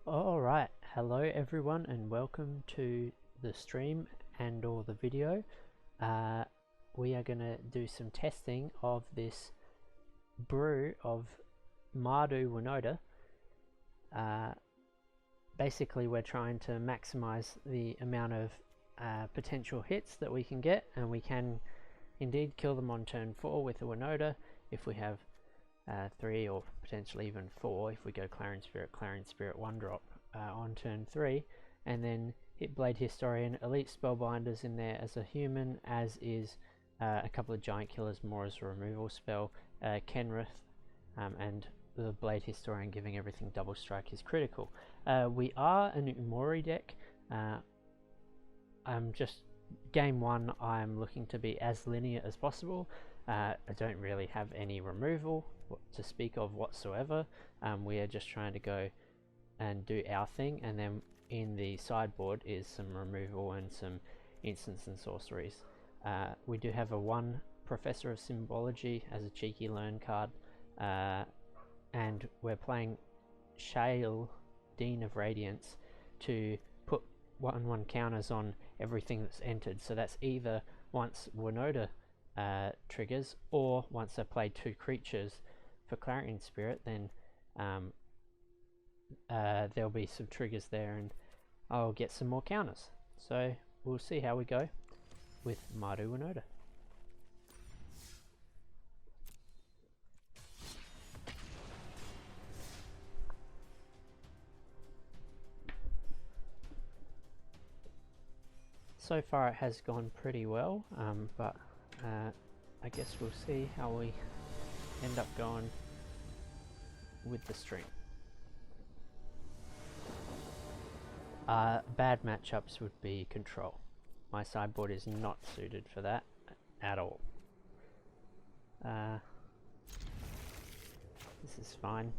Alright, hello everyone and welcome to the stream and or the video. We are going to do some testing of this brew of Mardu Winota. Basically we're trying to maximize the amount of potential hits that we can get, and we can indeed kill them on turn 4 with a Winota if we have 3 or potentially even 4 if we go Clarion Spirit 1 drop on turn 3, and then hit Blade Historian, Elite Spellbinders in there as a human, as is a couple of Giant Killers more as a removal spell, Kenrith, and the Blade Historian giving everything double strike is critical. We are an Umori deck. I'm just game 1 I'm looking to be as linear as possible. I don't really have any removal to speak of whatsoever. We are just trying to go and do our thing, and then in the sideboard is some removal and some instants and sorceries. We do have a 1 Professor of Symbology as a cheeky learn card, and we're playing Shale, Dean of Radiance, to put 1/1 counters on everything that's entered. So that's either once Winota triggers, or once I play 2 creatures for Clarion Spirit, then there'll be some triggers there and I'll get some more counters. So we'll see how we go with Mardu Winota. So far it has gone pretty well, but I guess we'll see how we end up going with the stream. Bad matchups would be Control. My sideboard is not suited for that at all. This is fine.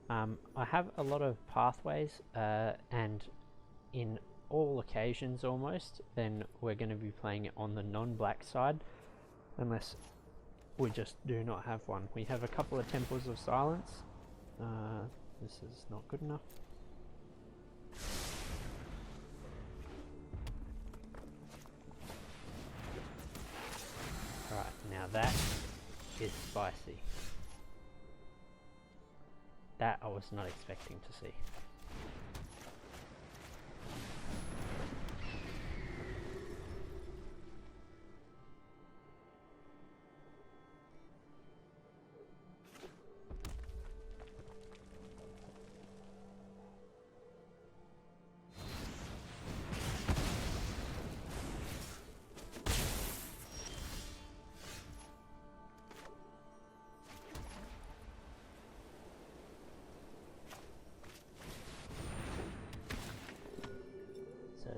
I have a lot of pathways, and in all occasions almost, then we're going to be playing it on the non-black side, unless we just do not have one. We have a couple of Temples of Silence. This is not good enough. Right, now that is spicy. That I was not expecting to see.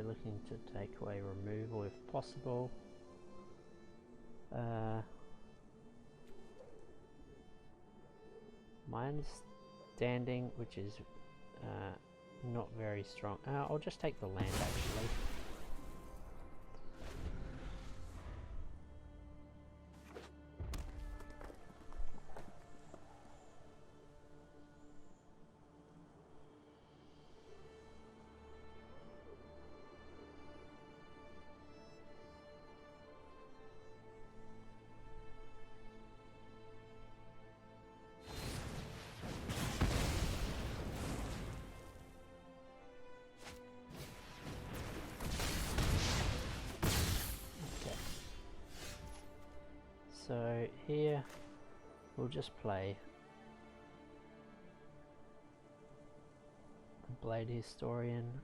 Looking to take away removal if possible. My understanding, which is not very strong, I'll just take the land actually. So here we'll just play the Blade Historian.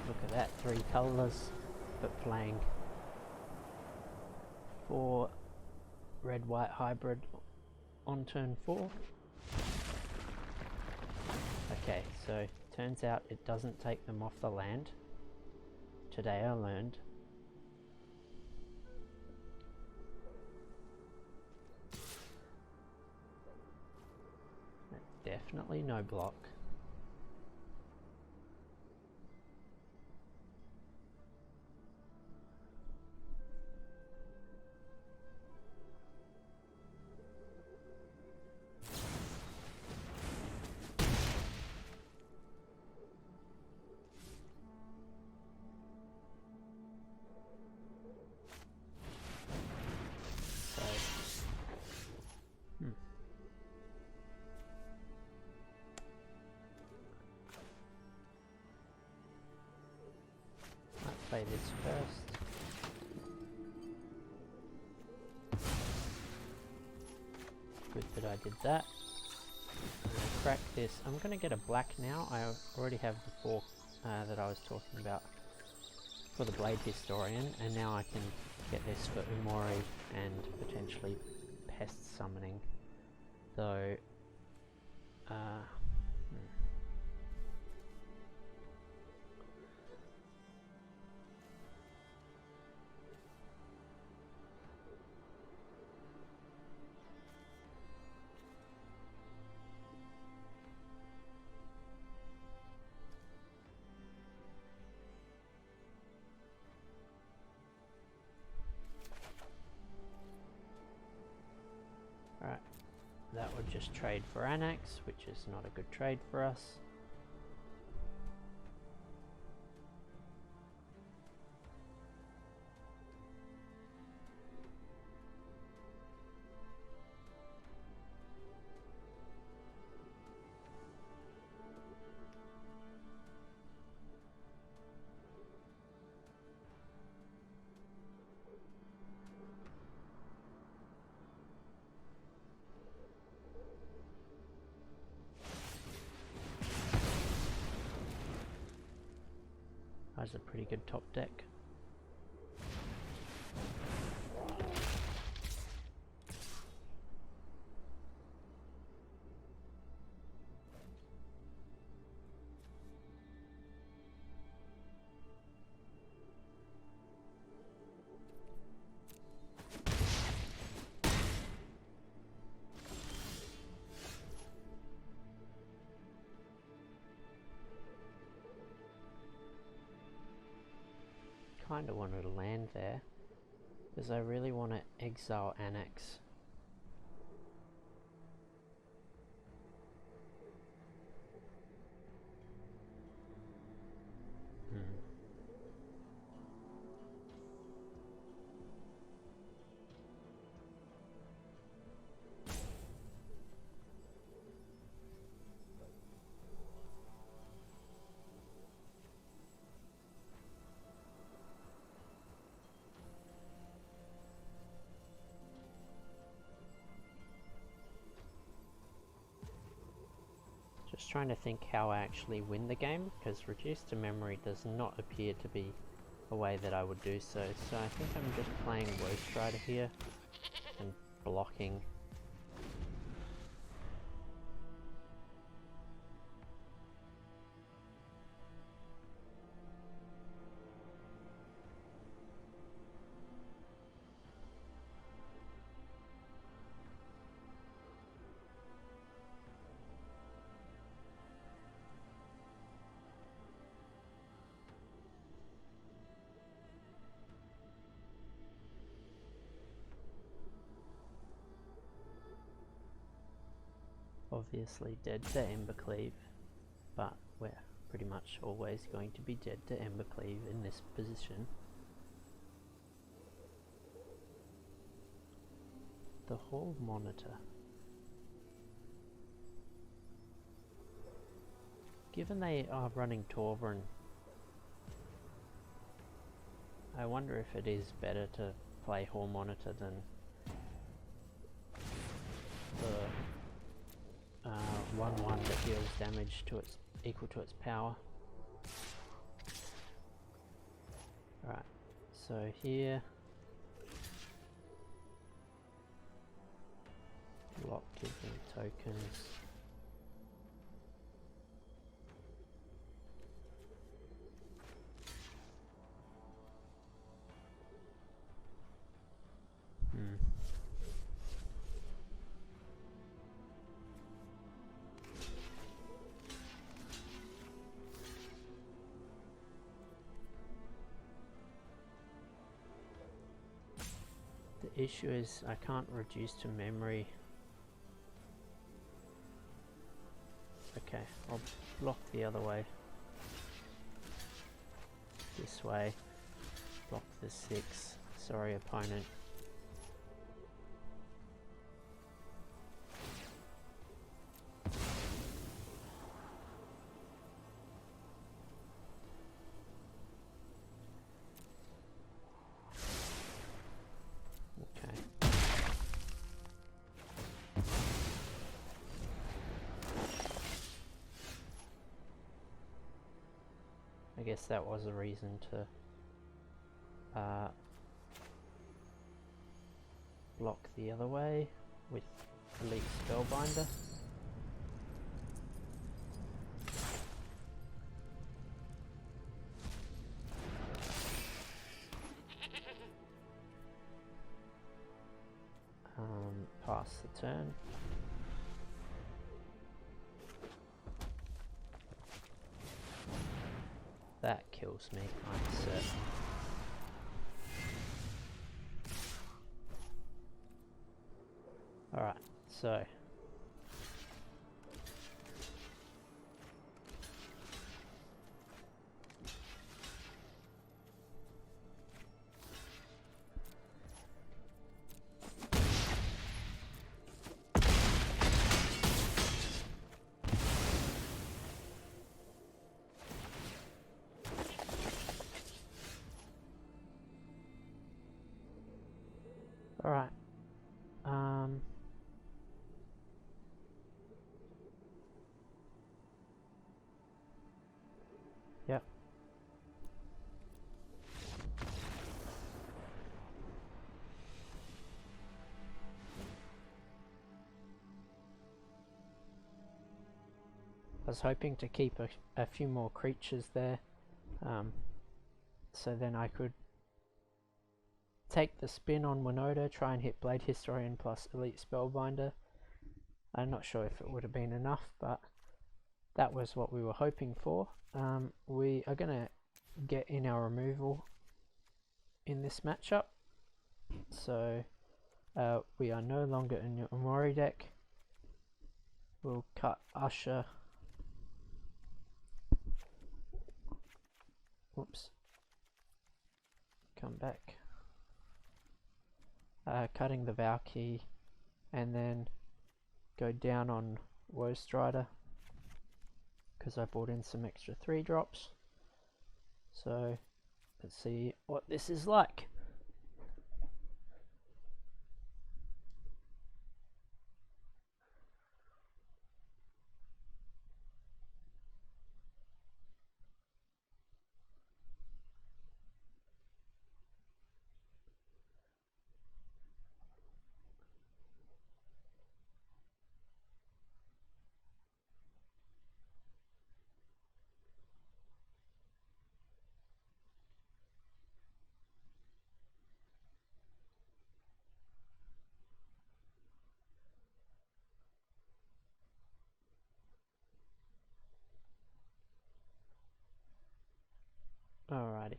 Look at that, 3 colours, but playing 4 red-white hybrid on turn 4. Okay, so turns out it doesn't take them off the land. Today I learned. Definitely no block. this first. Good that I did that. I'm going to crack this. I'm going to get a black now. I already have the 4 that I was talking about for the Blade Historian, and now I can get this for Umori and potentially Pest Summoning. Though, Alright, that would just trade for Annex, which is not a good trade for us. That's a pretty good top deck. Kind of wanted to land there because I really want to exile Annex. Just trying to think how I actually win the game, because reduced to memory does not appear to be a way that I would do so. So I think I'm just playing Ghost Rider here and blocking. Obviously dead to Embercleave, but we're pretty much always going to be dead to Embercleave in this position. The Hall Monitor. Given they are running Torvern, I wonder if it is better to play Hall Monitor than the 1/1 that deals damage to its equal to its power. Right, so here lock, give them tokens. The issue is I can't reduce to memory. Okay, I'll block the other way. This way. Block the 6. Sorry, opponent. I guess that was a reason to block the other way with Elite Spellbinder. Pass the turn. That kills me, I'm certain. Alright, so alright. Yep. I was hoping to keep a few more creatures there, so then I could take the spin on Winota, try and hit Blade Historian plus Elite Spellbinder. I'm not sure if it would have been enough, but that was what we were hoping for. We are going to get in our removal in this matchup, so we are no longer in your Umori deck. We'll cut Usher. Whoops. Come back. Cutting the Valky, and then go down on Woe Strider because I bought in some extra 3-drops. So let's see what this is like. Alrighty.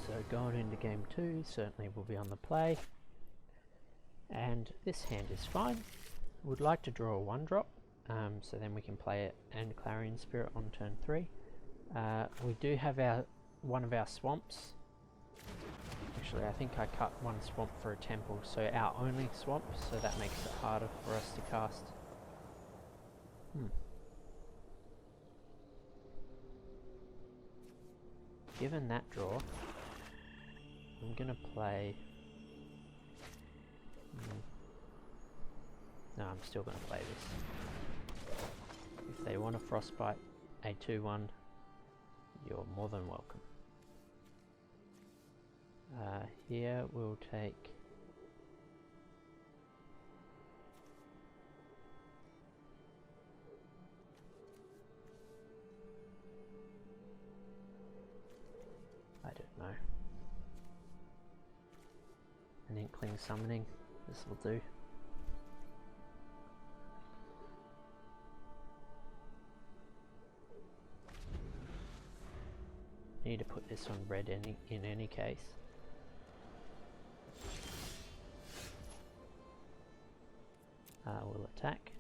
So going into game 2 certainly will be on the play, and this hand is fine. Would like to draw a 1-drop, so then we can play it and Clarion Spirit on turn 3. We do have one of our swamps. Actually, I think I cut one swamp for a temple, so our only swamp, so that makes it harder for us to cast. Given that draw, I'm gonna play... No, I'm still gonna play this. If they want to Frostbite a 2-1, you're more than welcome. Here we'll take... I don't know. An Inkling Summoning, this will do. Need to put this on red in any case. We'll attack.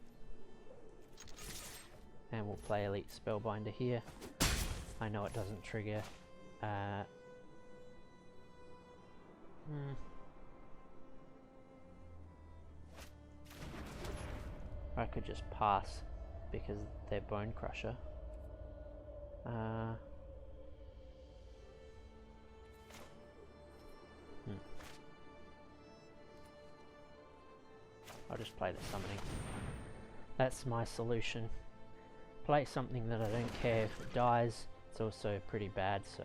And we'll play Elite Spellbinder here. I know it doesn't trigger. I could just pass because they're Bone Crusher. I'll just play the summoning. That's my solution. Play something that I don't care if it dies. It's also pretty bad, so...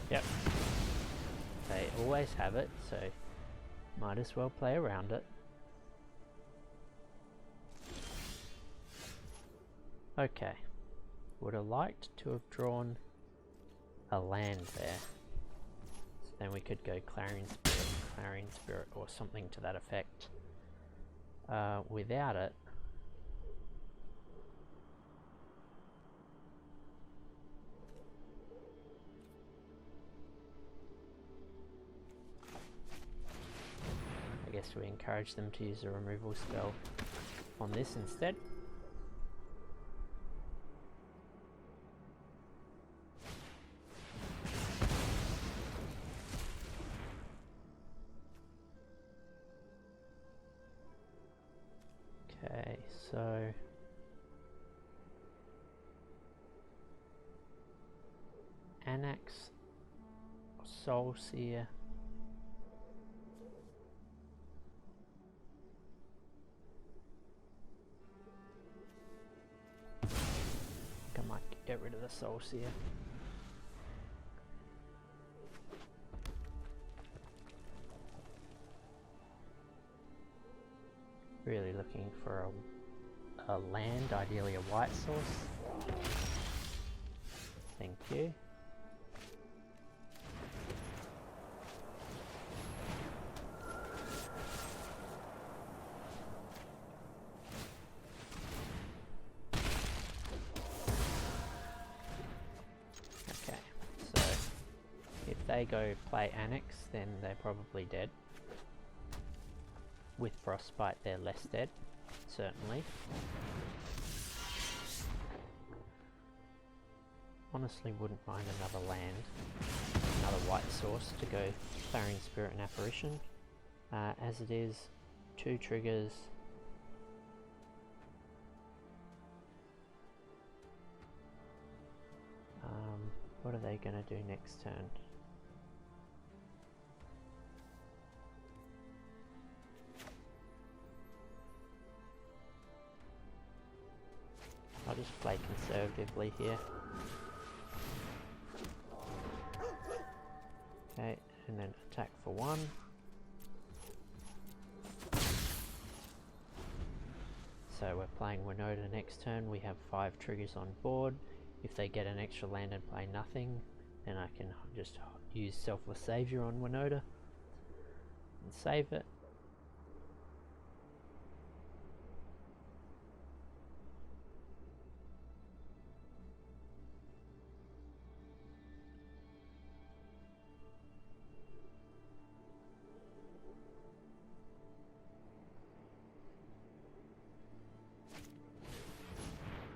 Yep. They always have it, so might as well play around it. Okay. Would have liked to have drawn a land there. So then we could go Clarion Spirit or something to that effect. Without it, I guess we encourage them to use a removal spell on this instead. Okay, so Annex, Soulseer, I might get rid of the Soulseer. Really looking for a land, ideally a white source. Thank you. Okay, so if they go play Annex, then they're probably dead. With Frostbite they're less dead, certainly. Honestly wouldn't mind another land, another white source to go Clarion Spirit and Apparition. As it is, 2 triggers. What are they going to do next turn? I'll just play conservatively here. Okay, and then attack for 1. So we're playing Winota next turn. We have 5 triggers on board. If they get an extra land and play nothing, then I can just use Selfless Savior on Winota and save it.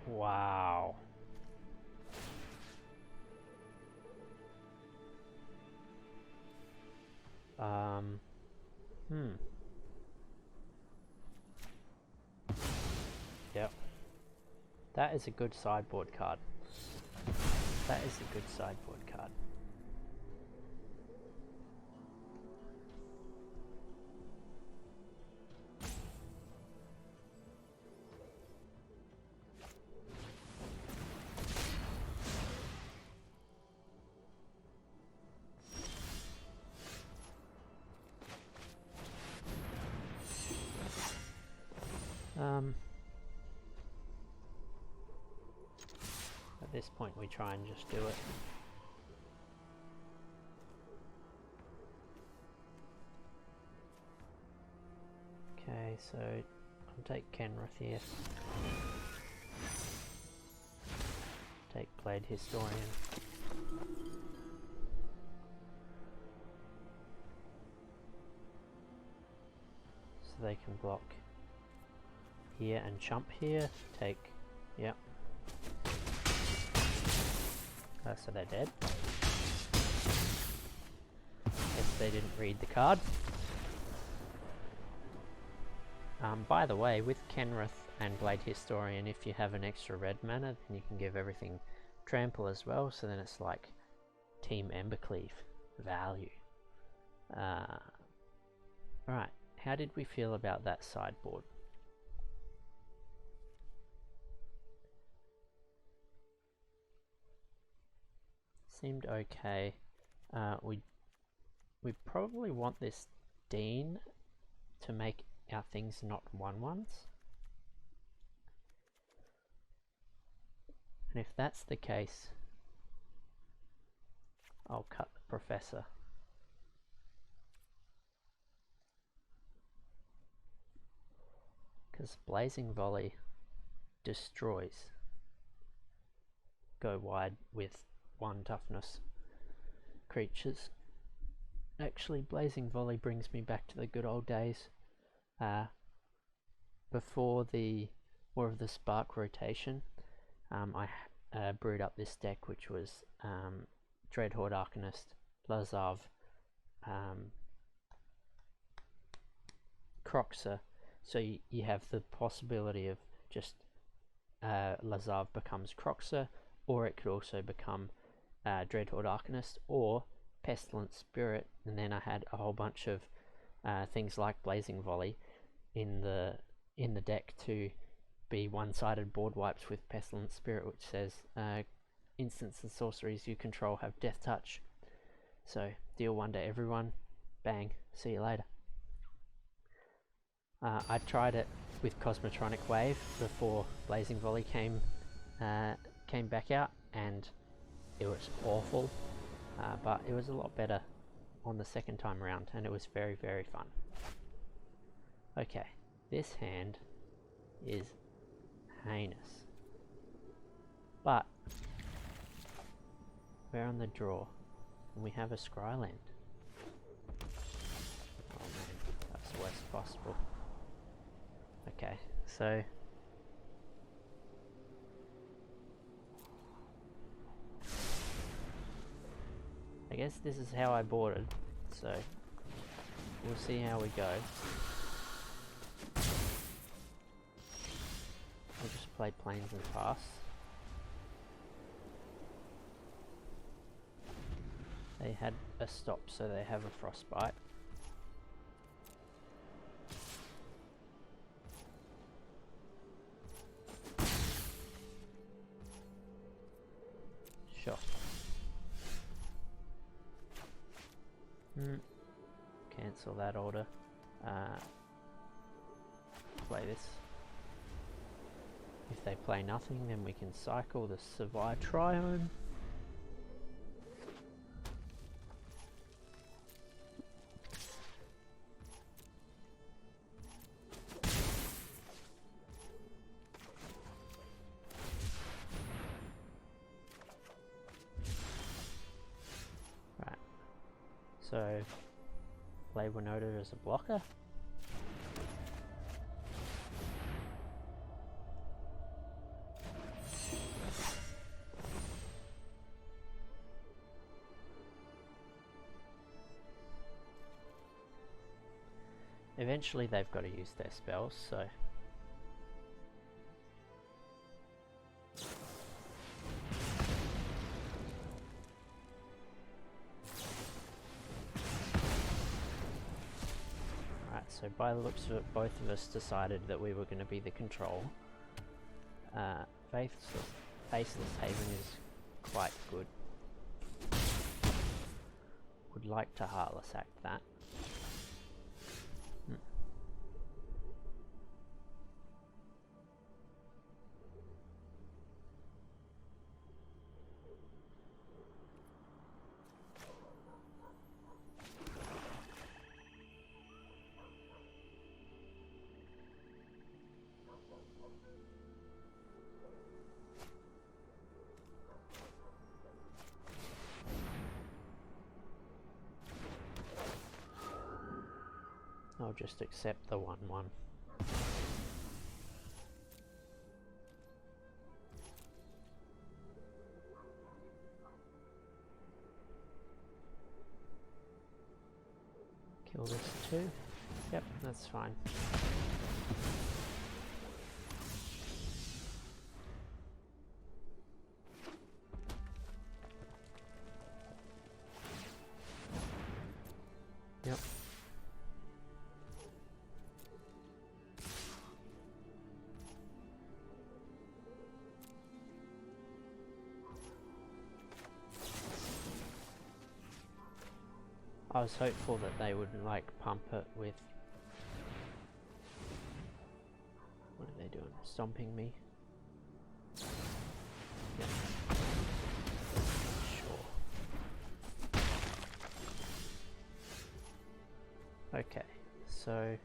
Wow. Yep. That is a good sideboard card. That is a good sideboard card. At this point we try and just do it. Okay, so I'll take Kenrith here. Take Blade Historian. So they can block here and chump here. Take, yep. So they're dead. Guess they didn't read the card. By the way, with Kenrith and Blade Historian, if you have an extra red mana, then you can give everything trample as well, so then it's like Team Embercleave value. Alright, how did we feel about that sideboard? Seemed okay. We probably want this Dean to make our things not 1/1s. And if that's the case, I'll cut the Professor. Because Blazing Volley destroys. Go wide with 1 toughness creatures. Actually, Blazing Volley brings me back to the good old days. Before the War of the Spark rotation, I brewed up this deck, which was Dreadhorde Arcanist, Lazav, Croxer. So you have the possibility of just Lazav becomes Croxer, or it could also become Dreadhorde Arcanist, or Pestilent Spirit, and then I had a whole bunch of things like Blazing Volley in the deck to be one-sided board wipes with Pestilent Spirit, which says instants and sorceries you control have Death Touch. So deal 1 to everyone, bang, see you later. I tried it with Cosmotronic Wave before Blazing Volley came back out, and it was awful, but it was a lot better on the second time around, and it was very, very fun. Okay, this hand is heinous, but we're on the draw, and we have a Scryland. Oh man, that's the worst possible. Okay, so I guess this is how I boarded, so we'll see how we go. I'll just play Plains and pass. They had a stop, so they have a Frostbite. Sure. Cancel that order. Play this. If they play nothing, then we can cycle the Survive Triome. Right. So, play Winota as a blocker. Eventually they've got to use their spells, so... Right, so by the looks of it, both of us decided that we were going to be the control. Faceless Haven is quite good. Would like to Heartless Act that. I'll just accept the 1/1. Kill this too. Yep, that's fine. I was hopeful that they would like pump it with... What are they doing? Stomping me? Yep. Sure. Okay, so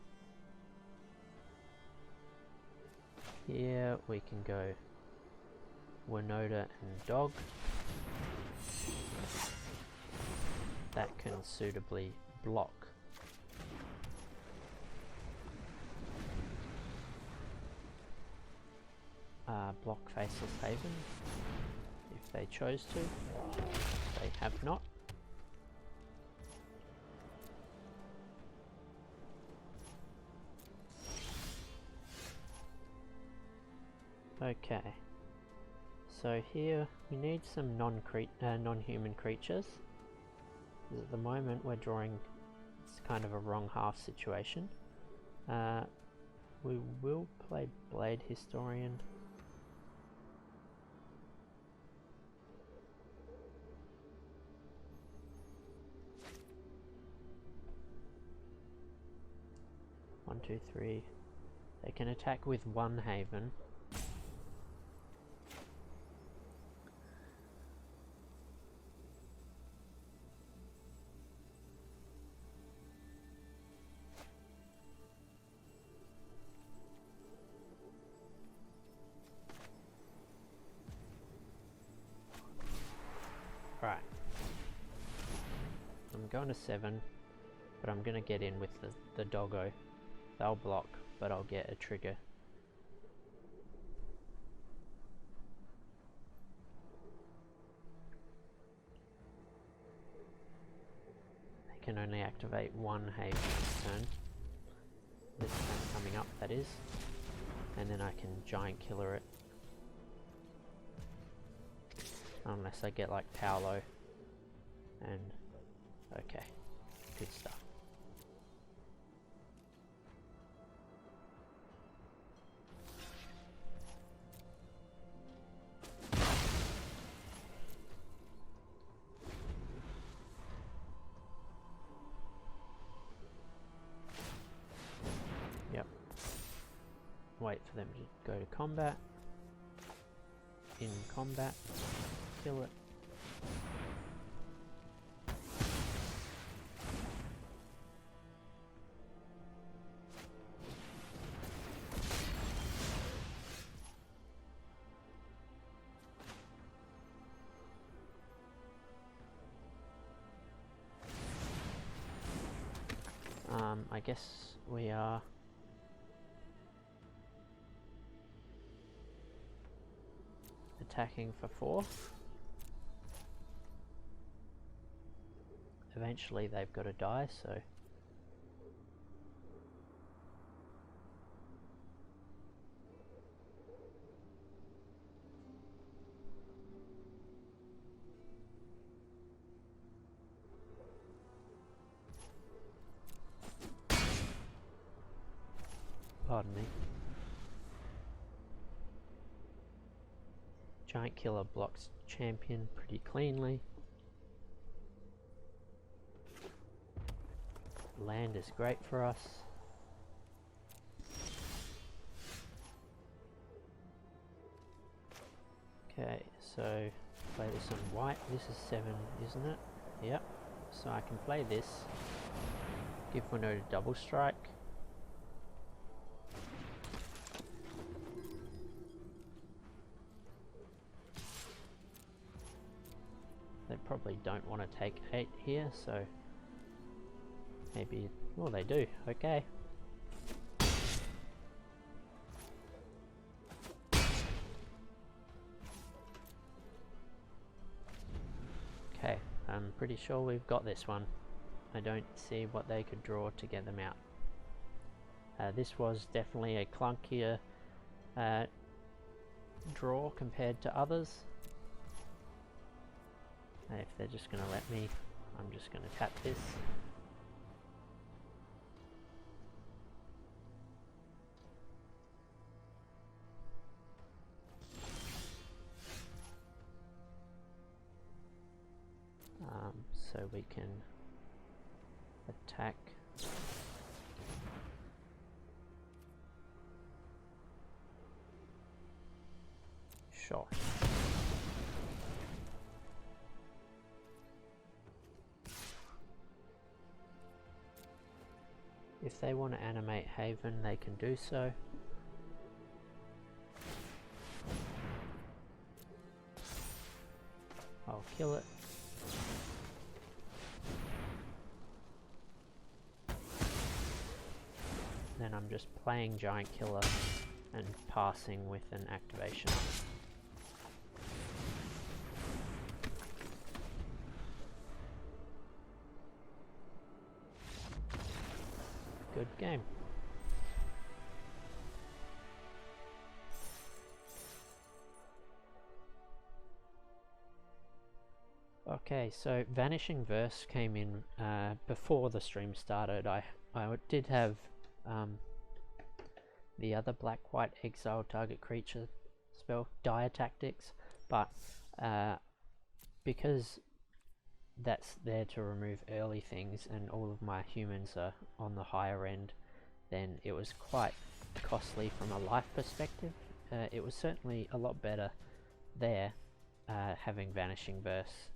here we can go Winota and Dog. That can suitably block. Block Faceless Haven, if they chose to. They have not. Okay, so here we need some non-human creatures. At the moment we're drawing, it's kind of a wrong half situation. We will play Blade Historian. One, two, three. They can attack with one Haven. Right. I'm going to 7, but I'm going to get in with the doggo. They'll block, but I'll get a trigger. They can only activate one Haven this turn. This turn coming up, that is. And then I can Giant Killer it. Unless I get like Paolo. And okay, good stuff. Yep. Wait for them to go to combat. In combat, kill it. I guess we are attacking for 4. Eventually they've got to die, so pardon me. Giant Killer blocks champion pretty cleanly. Land is great for us. Okay, so play this on white. This is 7, isn't it? Yep. So I can play this. Give Winota double strike. They probably don't want to take 8 here, so maybe, well, they do. Okay. Okay, I'm pretty sure we've got this one. I don't see what they could draw to get them out. This was definitely a clunkier draw compared to others. If they're just going to let me, I'm just going to tap this. So we can attack. Sure. If they want to animate Haven, they can do so. I'll kill it. Then I'm just playing Giant Killer and passing with an activation. Good game. Okay, so Vanishing Verse came in before the stream started. I did have the other black-white exile target creature spell, Dire Tactics, but because that's there to remove early things and all of my humans are on the higher end, then it was quite costly from a life perspective. It was certainly a lot better there, having Vanishing Verse.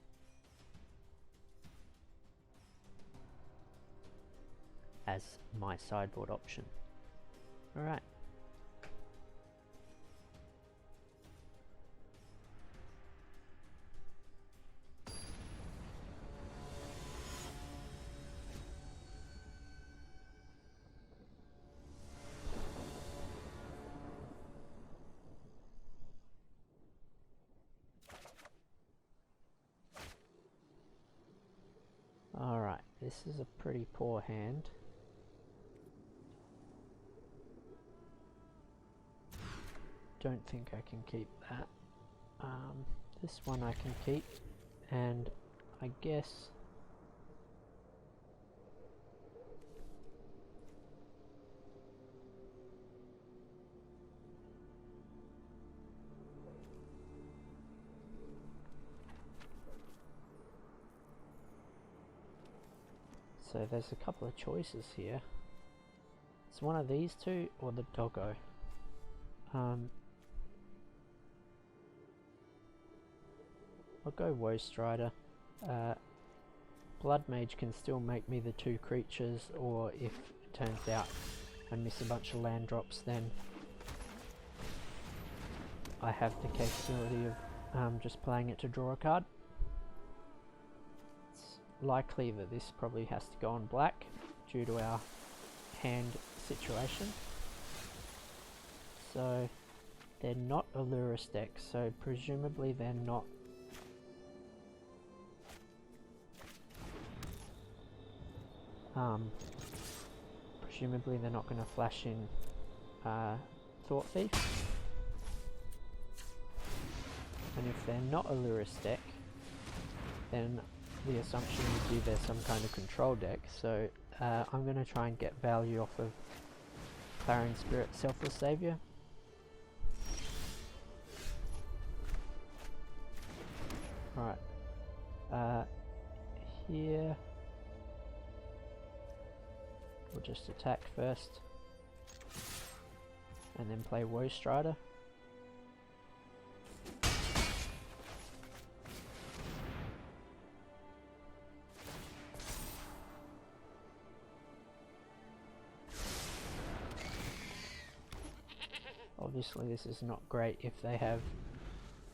As my sideboard option. Alright. Alright, this is a pretty poor hand. Don't think I can keep that. This one I can keep, and I guess so there's a couple of choices here. It's one of these two or the doggo. I'll go Woe Strider. Blood Mage can still make me the two creatures, or if it turns out I miss a bunch of land drops, then I have the capability of just playing it to draw a card. It's likely that this probably has to go on black due to our hand situation. So they're not a Lurrus deck, so presumably they're not going to flash in Thought Thief. And if they're not a Lurrus deck, then the assumption would be they're some kind of control deck. So I'm going to try and get value off of Clarion Spirit Selfless Savior. Right. Here we'll just attack first and then play Woe Strider. Obviously this is not great if they have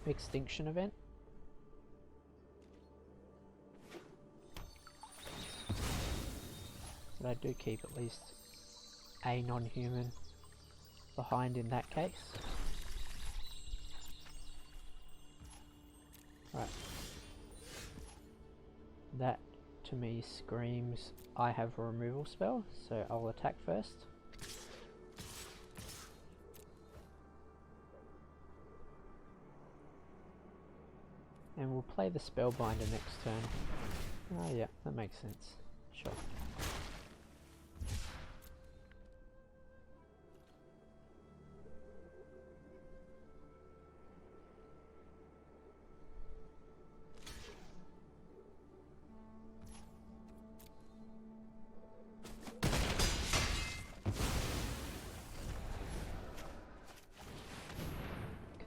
Extinction Event. But I do keep at least a non-human behind in that case. Right. That to me screams I have a removal spell, so I'll attack first. And we'll play the Spellbinder next turn. Oh yeah, that makes sense. Sure.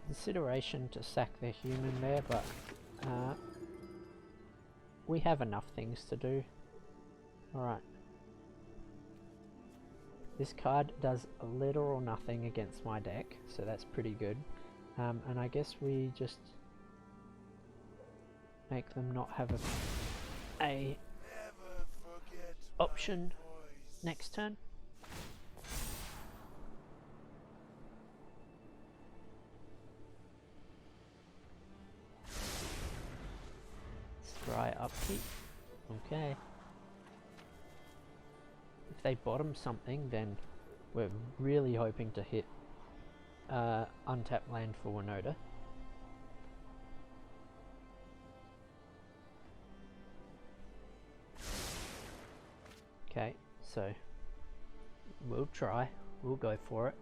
consideration to sack the human there, but we have enough things to do. Alright. This card does little or nothing against my deck, so that's pretty good. And I guess we just make them not have a option next turn. Scry upkeep. Okay. If they bottom something, then we're really hoping to hit untapped land for Winota. Okay, so we'll try. We'll go for it.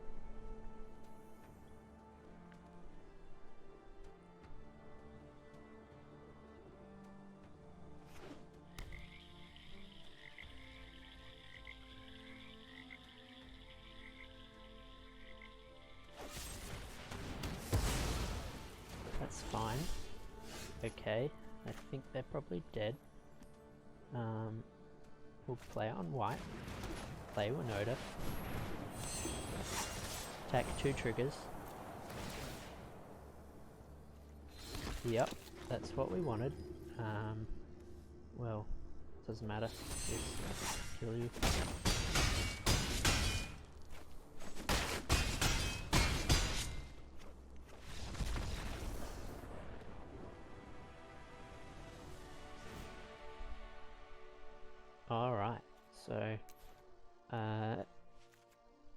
That's fine. Okay, I think they're probably dead. We'll play on white, play Winota, attack 2 triggers. Yep, that's what we wanted. Well, doesn't matter. Just kill you. Alright, so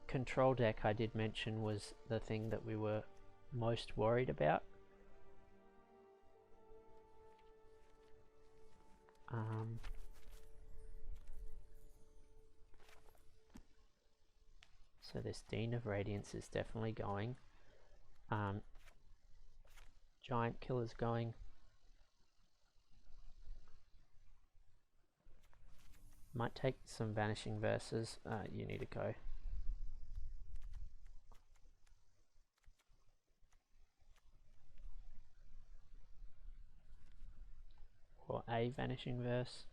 control deck I did mention was the thing that we were most worried about. So this Dean of Radiance is definitely going. Giant Killer's going. Might take some Vanishing Verses. You need to go. Or a Vanishing Verse.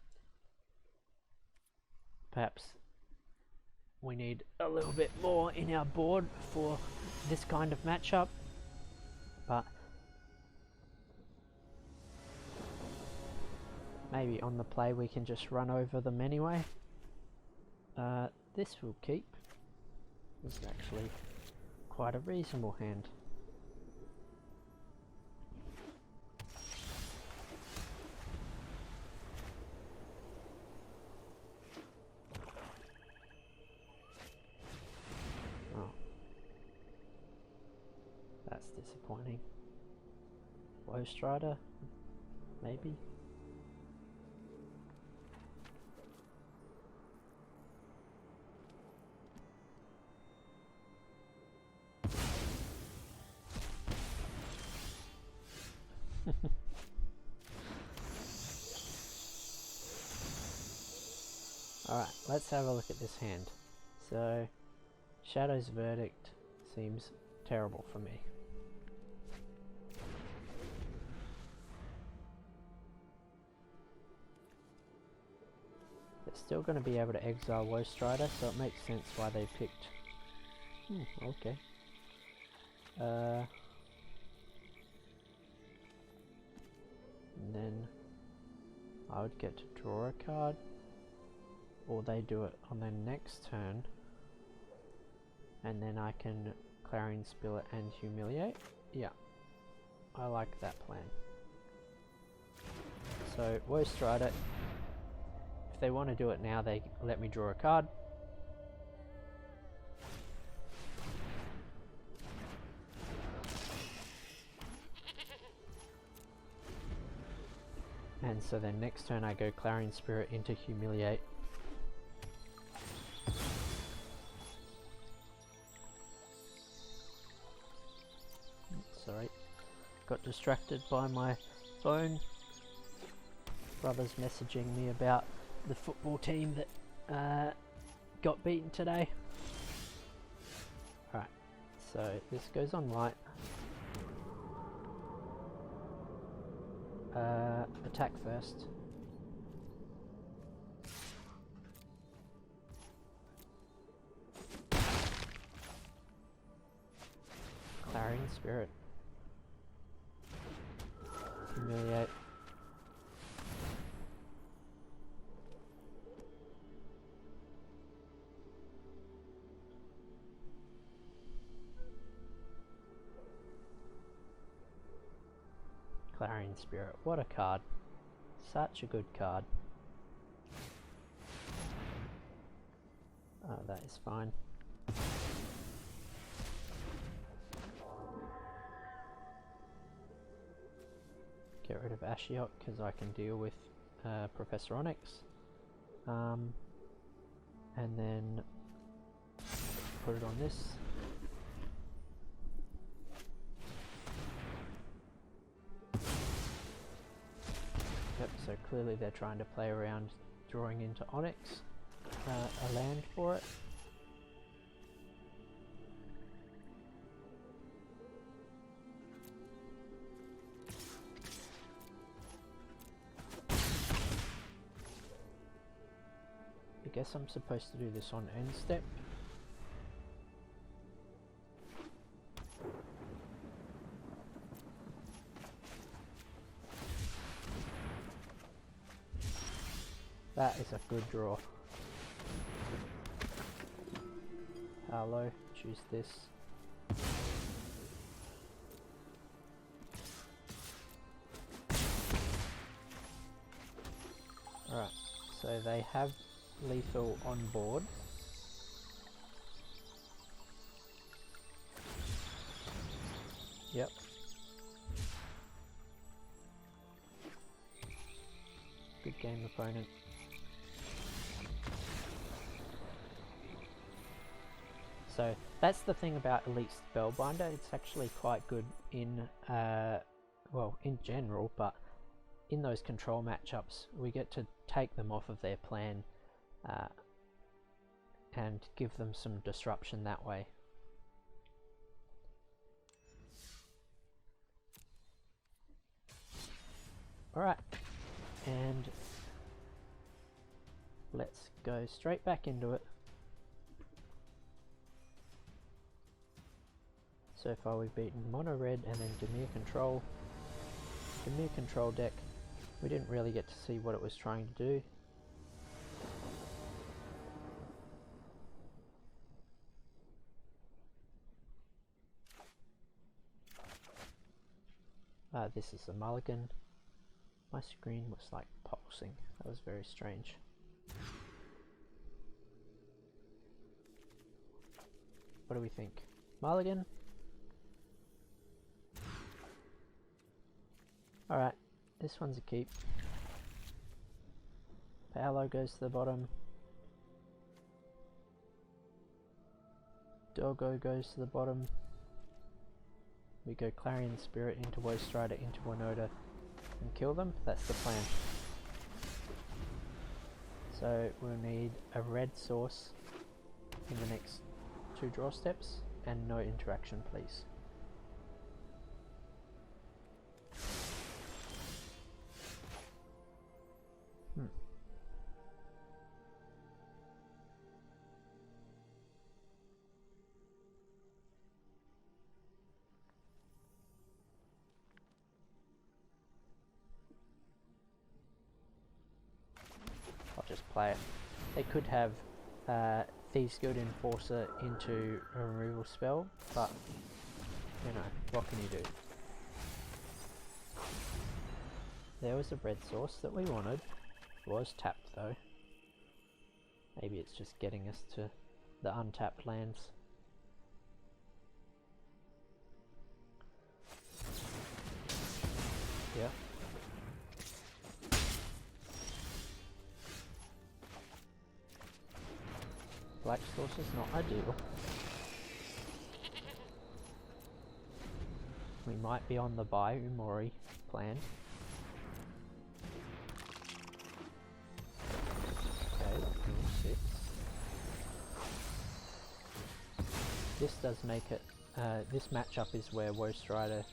Perhaps we need a little bit more in our board for this kind of matchup. But maybe on the play we can just run over them anyway. This will keep. This is actually quite a reasonable hand. Oh. That's disappointing. Woe Strider? Maybe? Alright, let's have a look at this hand. So, Shadow's Verdict seems terrible for me. They're still going to be able to exile Woe Strider, so it makes sense why they picked... okay. And then I would get to draw a card, or they do it on their next turn, and then I can Clarion Spill it and Humiliate. Yeah, I like that plan. So Woe Strider, if they want to do it now, they let me draw a card. And so then next turn I go Clarion Spirit into Humiliate. Sorry, got distracted by my phone. Brother's messaging me about the football team that got beaten today. Alright, so this goes on white. Attack first. Clarion Spirit. Humiliate. Clarion Spirit. What a card. Such a good card. Oh, that is fine. Get rid of Ashiok because I can deal with Professor Onyx. And then put it on this. Yep, so clearly they're trying to play around drawing into Onyx, a land for it. I guess I'm supposed to do this on end step. That is a good draw. Hello, choose this. Alright, so they have lethal on board. Yep. Good game, opponent. So that's the thing about Elite Spellbinder, it's actually quite good in, well, in general, but in those control matchups, we get to take them off of their plan and give them some disruption that way. Alright, and let's go straight back into it. So far we've beaten Mono Red and then Dimir Control. Dimir Control deck, we didn't really get to see what it was trying to do. This is a mulligan. My screen was like pulsing, that was very strange. What do we think? Mulligan? Alright, this one's a keep. Paolo goes to the bottom. Doggo goes to the bottom. We go Clarion Spirit into Bo3 Standard into Winota and kill them. That's the plan. So we'll need a red source in the next 2 draw steps and no interaction, please. I'll just play it. They could have Thieves Guild Enforcer into a removal spell, but you know, what can you do? There was a red source that we wanted. It was tapped though. Maybe it's just getting us to the untapped lands. Yeah. Black source is not ideal. We might be on the buy Umori plan. Okay, 6. This does make it, this matchup is where Bo3 Standard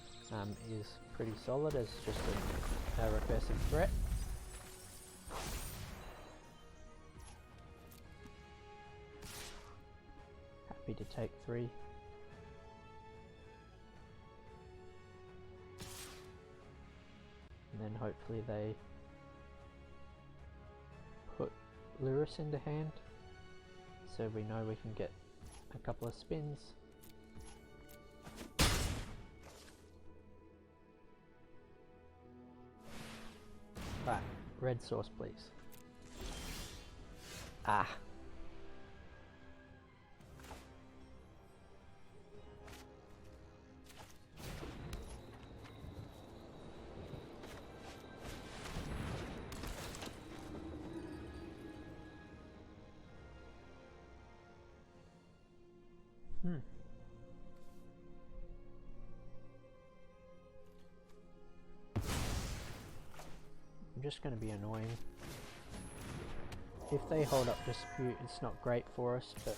is pretty solid as just a recursive threat. Happy to take 3. And then hopefully they put Lurrus into hand, so we know we can get a couple of spins. Right, red source please. Ah. I'm just going to be annoying. If they hold up dispute, it's not great for us, but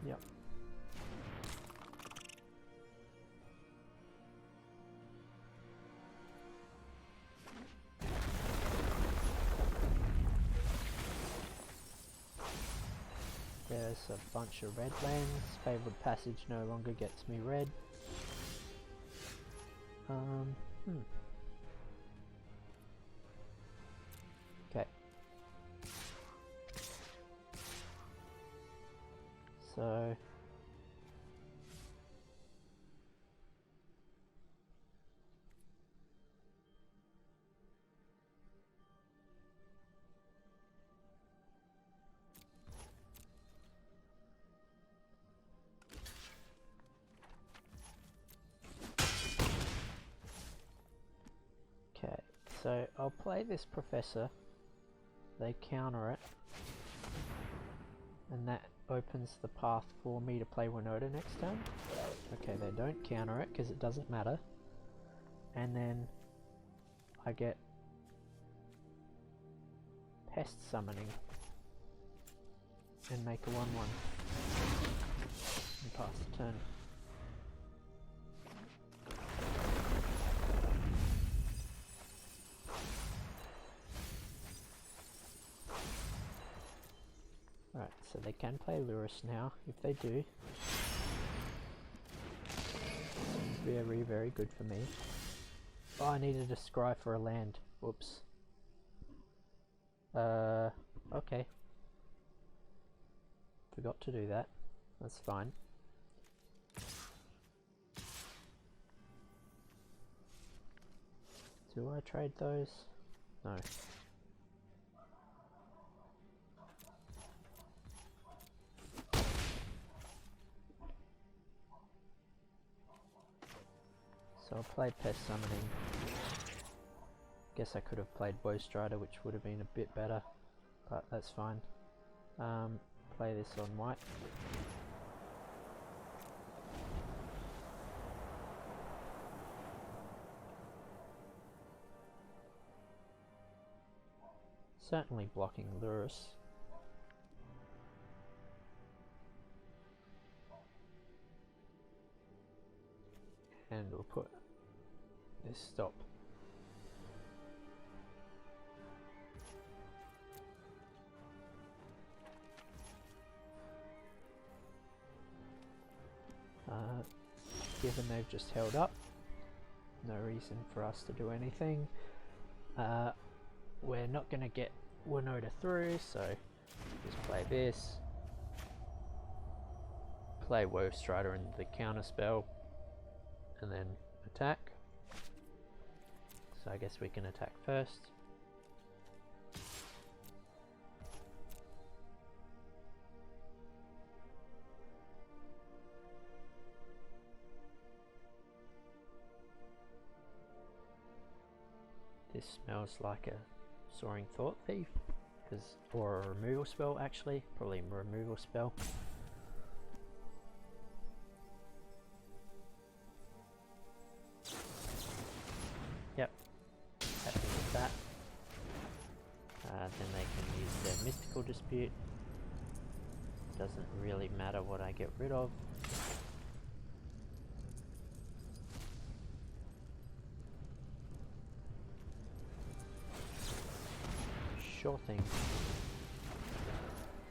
yep. There's a bunch of red lands. Favoured passage no longer gets me red. Okay. So So I'll play this Professor, they counter it, and that opens the path for me to play Winota next turn. Okay, they don't counter it because it doesn't matter. And then I get Pest Summoning and make a 1/1 and pass the turn. Alright, so they can play Lurrus now. If they do, it's very, very good for me. Oh, I needed a scry for a land. Whoops. Okay. Forgot to do that. That's fine. Do I trade those? No. So I'll play Pest Summoning. Guess I could have played Bo3 which would have been a bit better, but that's fine. Play this on white. Certainly blocking Lurrus. And we'll put this stop. Given they've just held up, no reason for us to do anything. We're not going to get Winota through, so just play this. Play Bo3 in the counter spell, and then attack. So I guess we can attack first. This smells like a Soaring Thought Thief, or a removal spell actually, probably a removal spell. Yep, happy with that. Then they can use their Mystical Dispute, doesn't really matter what I get rid of. Sure thing.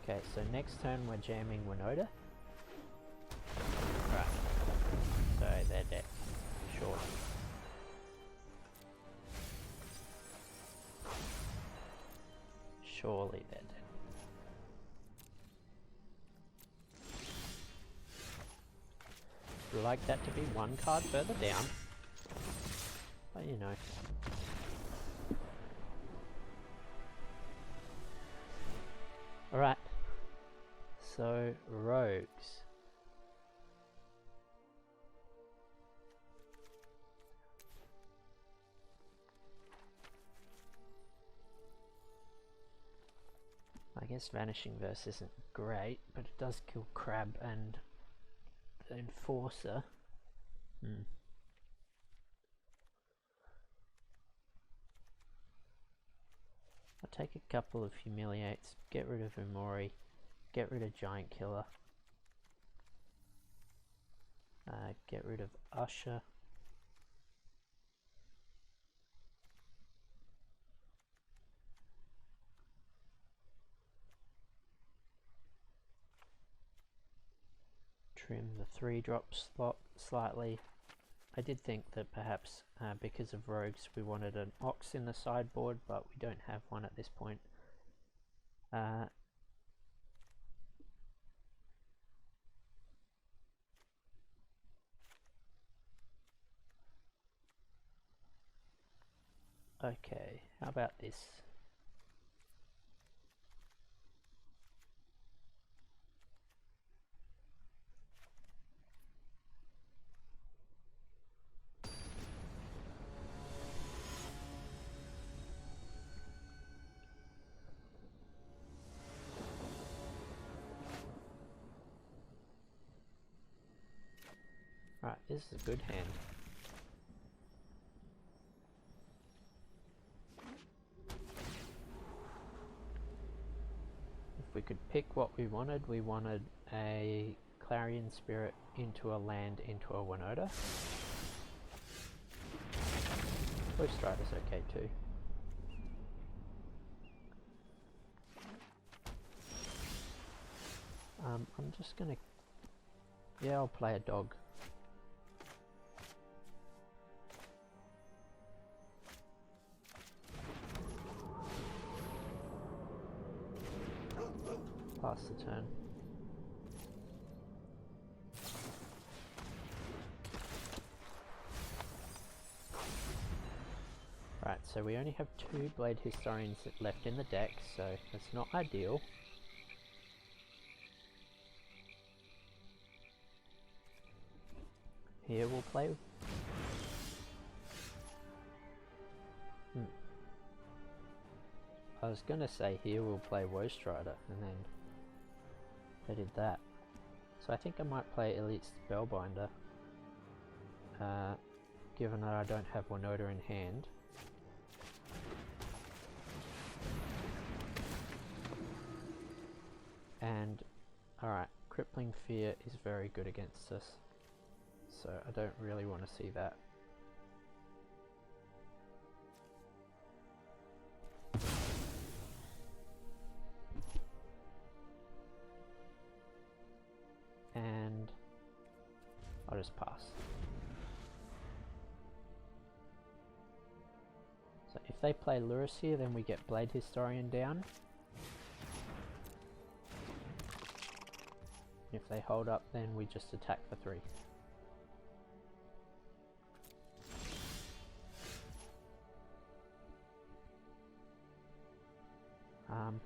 Okay, so next turn we're jamming Winota. Right. So they're dead. Sure. Surely they're dead. I'd like that to be one card further down. But you know. Alright. So, rogues. I guess Vanishing Verse isn't great, but it does kill Crab and the Enforcer. I'll take a couple of Humiliates, get rid of Umori, get rid of Giant Killer, get rid of Usher. Trim the 3-drop slot slightly. I did think that perhaps because of rogues we wanted an Ox in the sideboard, but we don't have one at this point. Okay, how about this? Right, this is a good hand. If we could pick what we wanted a Clarion Spirit into a land into a Winota. Bo3 Strider's okay too. I'm just gonna... yeah, I'll play a dog. Pass the turn. Right, so we only have 2 Blade Historians left in the deck, so that's not ideal. Here we'll play... I was gonna say here we'll play Bo3 Standard, and then they did that. So I think I might play Elite Spellbinder, given that I don't have Winota in hand. And, alright, Crippling Fear is very good against us, so I don't really want to see that. And I'll just pass. So if they play Lurrus here, then we get Blade Historian down. If they hold up, then we just attack for 3.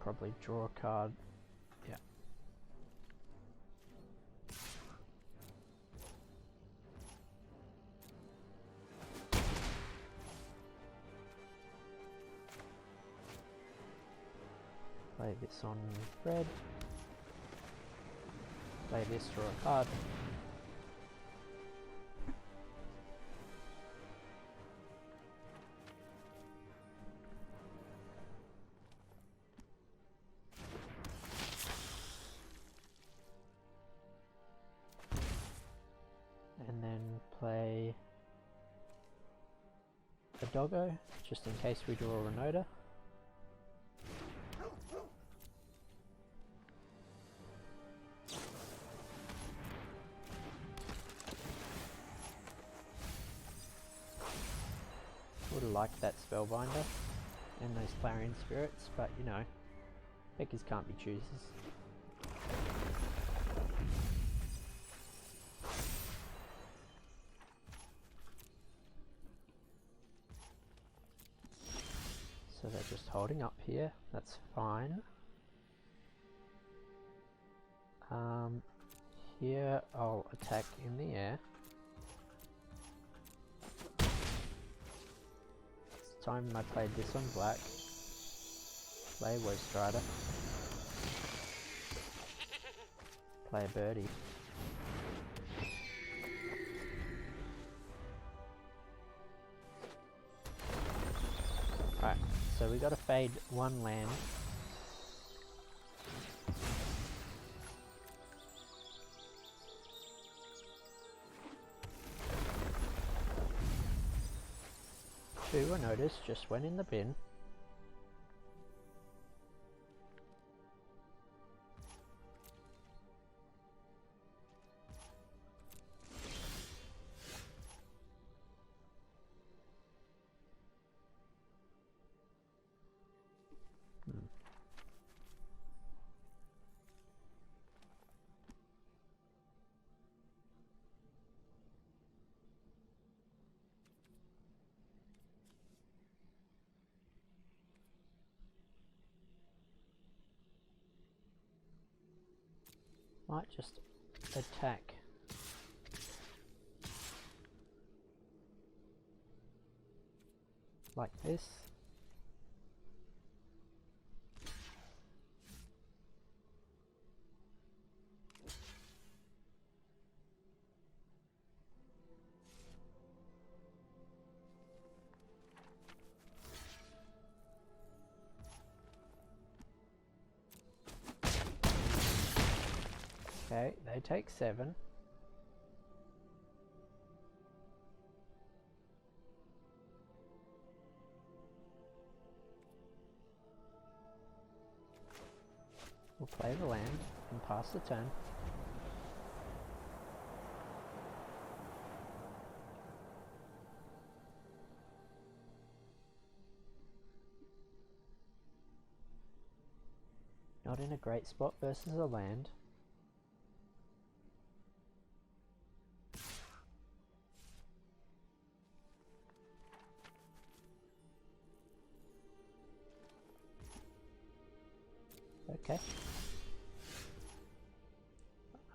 Probably draw a card. Yeah. Play this on red. Play this, draw a card. doggo, just in case we draw a Winota. Would have liked that Spellbinder and those Clarion Spirits, but you know, beggars can't be choosers. So they're just holding up here, that's fine. Here I'll attack in the air. This time I played this on black. Play Bo3 Standard. Play a birdie. Alright, so we gotta fade one land. Two Winotas just went in the bin. Might just attack. Like this. Okay, they take 7. We'll play the land and pass the turn. Not in a great spot versus a land. Okay.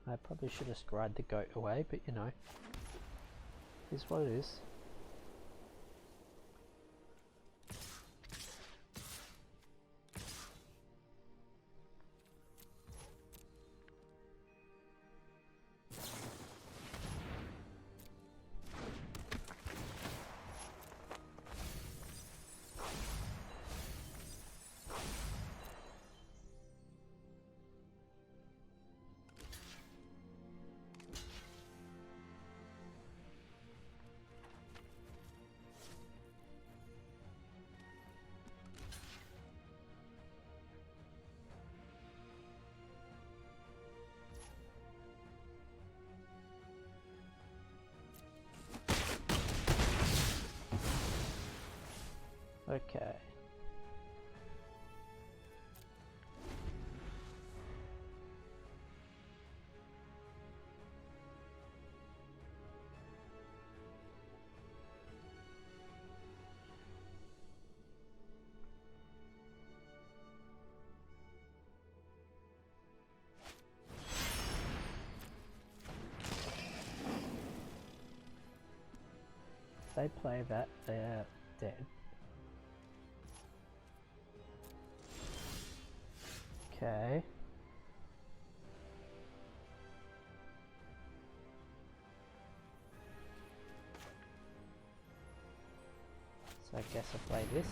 I probably should have scried the goat away, but you know, it is what it is. Okay. They play that, they're dead. Okay. So I guess I play this.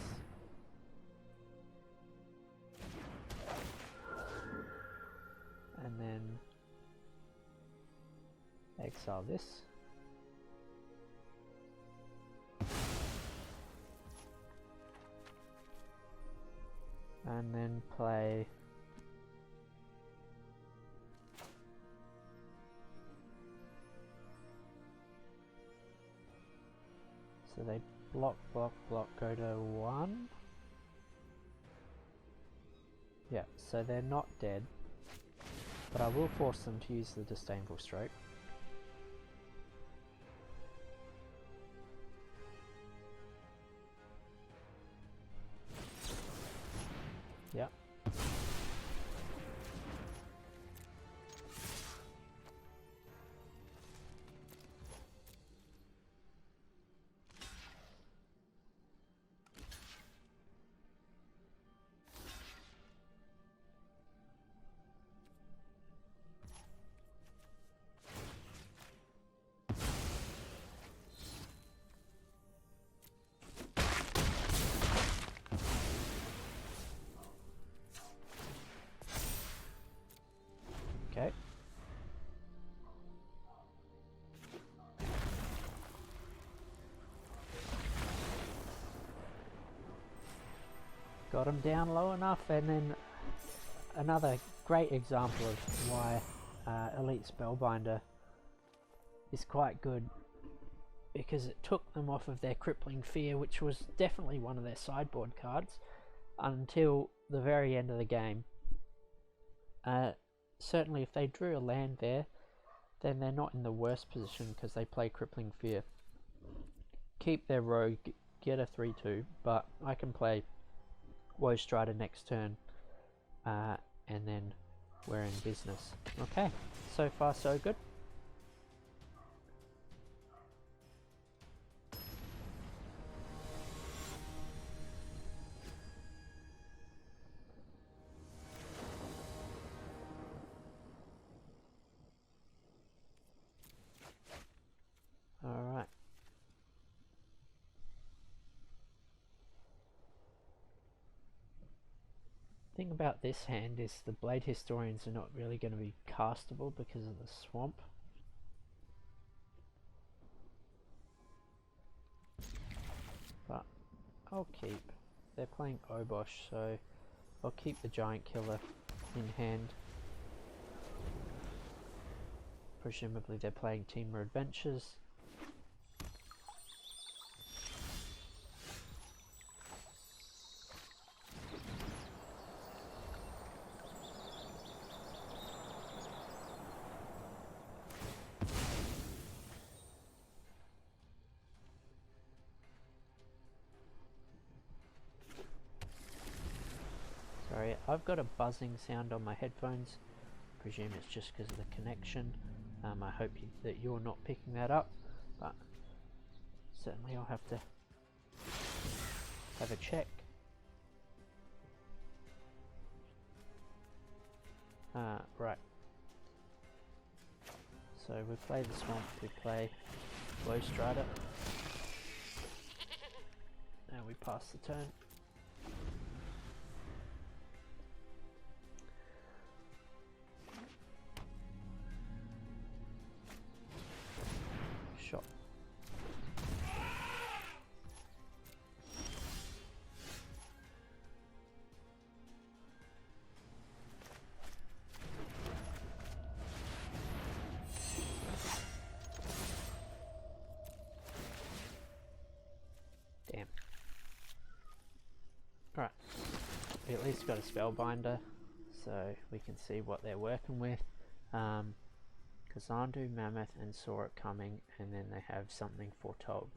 And then exile this. and then play so they block, go to 1. Yeah, so they're not dead, but I will force them to use the disdainful stroke. Yep. Okay. Got him down low enough, and then another great example of why Elite Spellbinder is quite good, because it took them off of their Crippling Fear, which was definitely one of their sideboard cards, until the very end of the game. Certainly if they drew a land there, then they're not in the worst position because they play Crippling Fear. Keep their rogue, get a 3-2, but I can play Woe Strider next turn, and then we're in business. Okay, so far so good. Alright. Thing about this hand is the Blade Historians are not really going to be castable because of the swamp. But I'll keep. They're playing Obosh, so I'll keep the Giant Killer in hand. Presumably they're playing Teamer Adventures. Sorry, I've got a buzzing sound on my headphones. I presume it's just because of the connection. I hope that you're not picking that up, but certainly I'll have to have a check. Right. So we play the swamp, we play Woe Strider, and we pass the turn. Shot. Damn. Right. We at least got a Spellbinder, so we can see what they're working with. Kazandu, Mammoth, and Saw It Coming, and then they have something Foretold.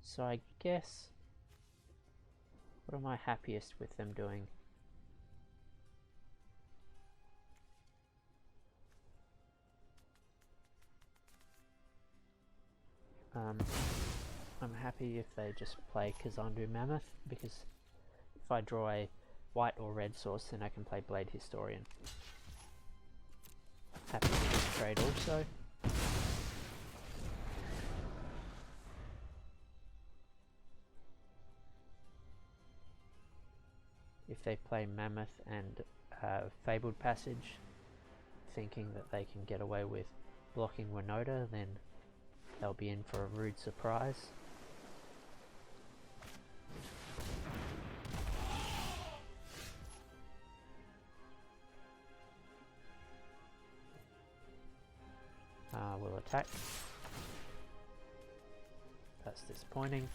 So I guess, what am I happiest with them doing? I'm happy if they just play Kazandu Mammoth, because if I draw a white or red source, then I can play Blade Historian. Happy with this trade also. If they play Mammoth and Fabled Passage, thinking that they can get away with blocking Winota, then they'll be in for a rude surprise. back. That's disappointing.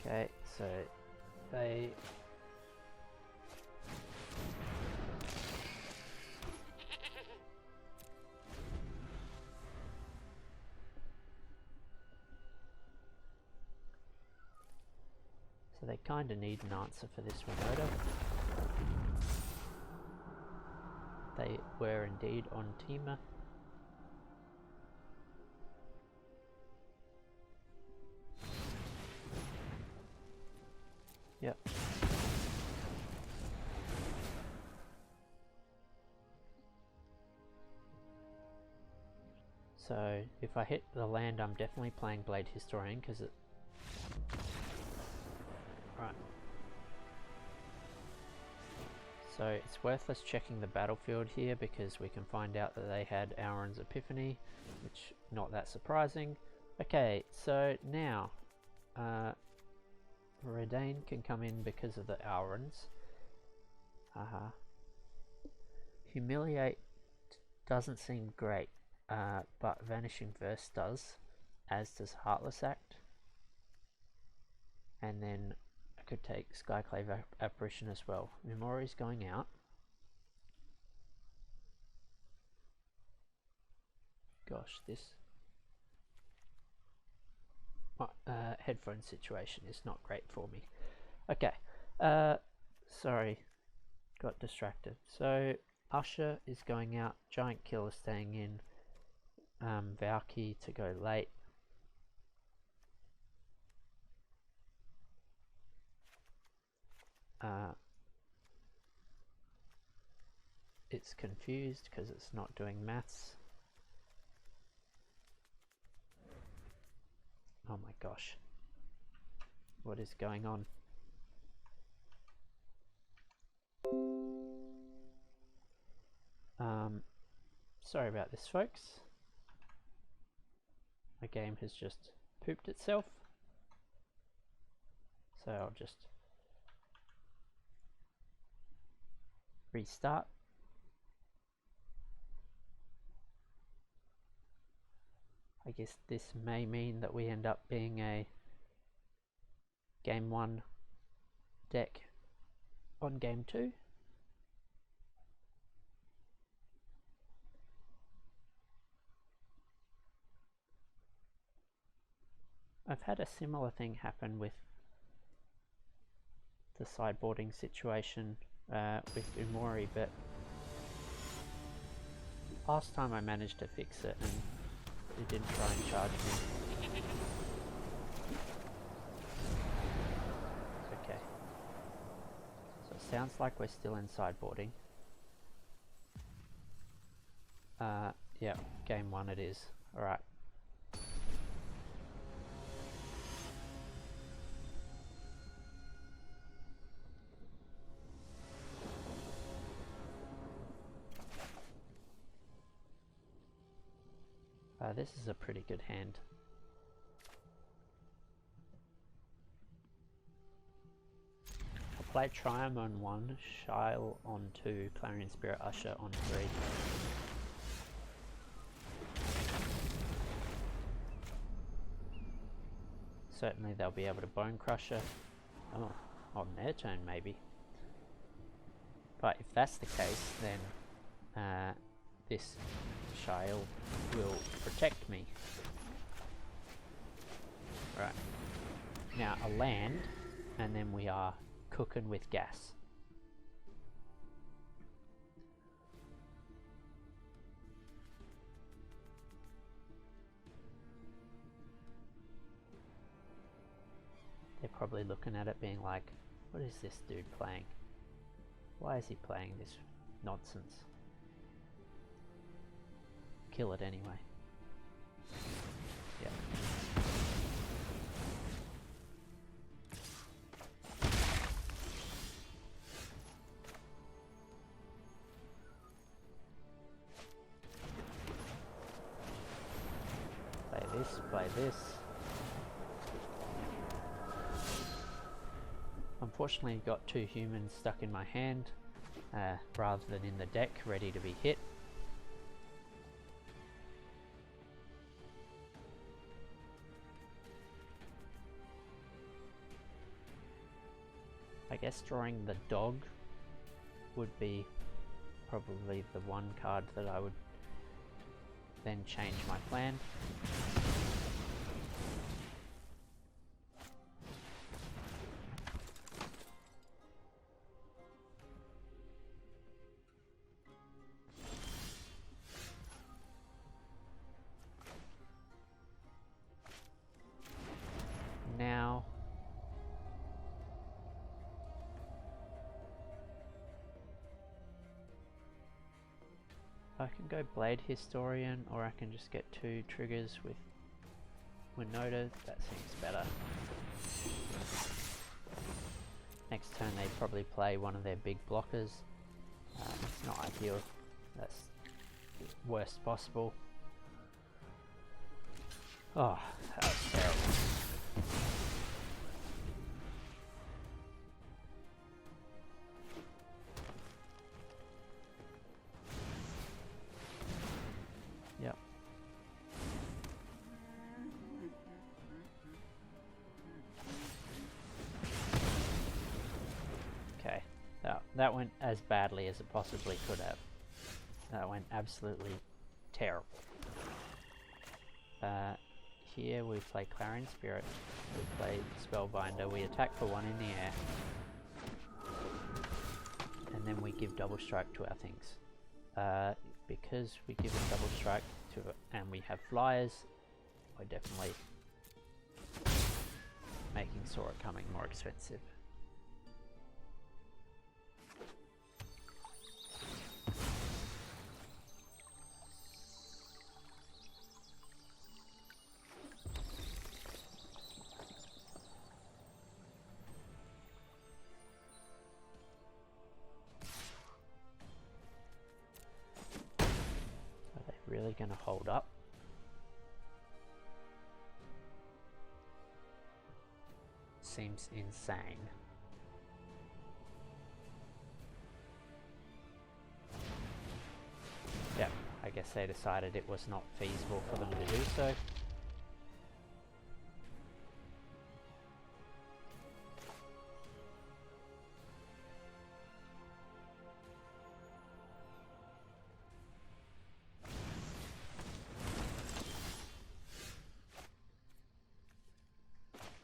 Okay, so they... So they kind of need an answer for this Winota. They were indeed on Teamer. Yep. So if I hit the land, I'm definitely playing Blade Historian because it... Right. So it's worthless checking the battlefield here because we can find out that they had Auron's Epiphany, which not that surprising. Okay, so now Redain can come in because of the Aurons. Humiliate doesn't seem great, but Vanishing Verse does, as does Heartless Act. And then I could take Skyclave Apparition as well. Umori's going out. Gosh, this headphone situation is not great for me. Okay, sorry, got distracted. So Usher is going out, Giant Killer staying in, Valky to go late. It's confused because it's not doing maths. Oh my gosh. What is going on? Sorry about this, folks. My game has just pooped itself. So I'll just restart. I guess this may mean that we end up being a game 1 deck on game 2. I've had a similar thing happen with the sideboarding situation with Umori, but last time I managed to fix it and it didn't try and charge me. Okay. So it sounds like we're still in sideboarding. Yeah, game 1 it is. Alright. This is a pretty good hand. I'll play Triumph on 1, Shile on 2, Clarion Spirit Usher on 3. Certainly they'll be able to Bone Crusher. Oh, on their turn maybe. But if that's the case, then this Shile will protect me. Right. Now a land, and then we are cooking with gas. They're probably looking at it being like, what is this dude playing? Why is he playing this nonsense? Kill it anyway. Yep. Play this, play this. Unfortunately, got 2 humans stuck in my hand rather than in the deck, ready to be hit. I guess drawing the dog would be probably the one card that I would then change my plan. Now I can go Blade Historian, or I can just get 2 triggers with Winota. That seems better. Next turn they probably play one of their big blockers. It's not ideal. That's the worst possible. Oh, that was terrible. Yep. Okay, that went as badly as it possibly could have. That went absolutely terrible. Here we play Clarion Spirit, we play Spellbinder, we attack for 1 in the air, and then we give double strike to our things. Because we give a double strike to and we have flyers, we're definitely making Saw It Coming more expensive. Really going to hold up? Seems insane. Yeah, I guess they decided it was not feasible for them to do so.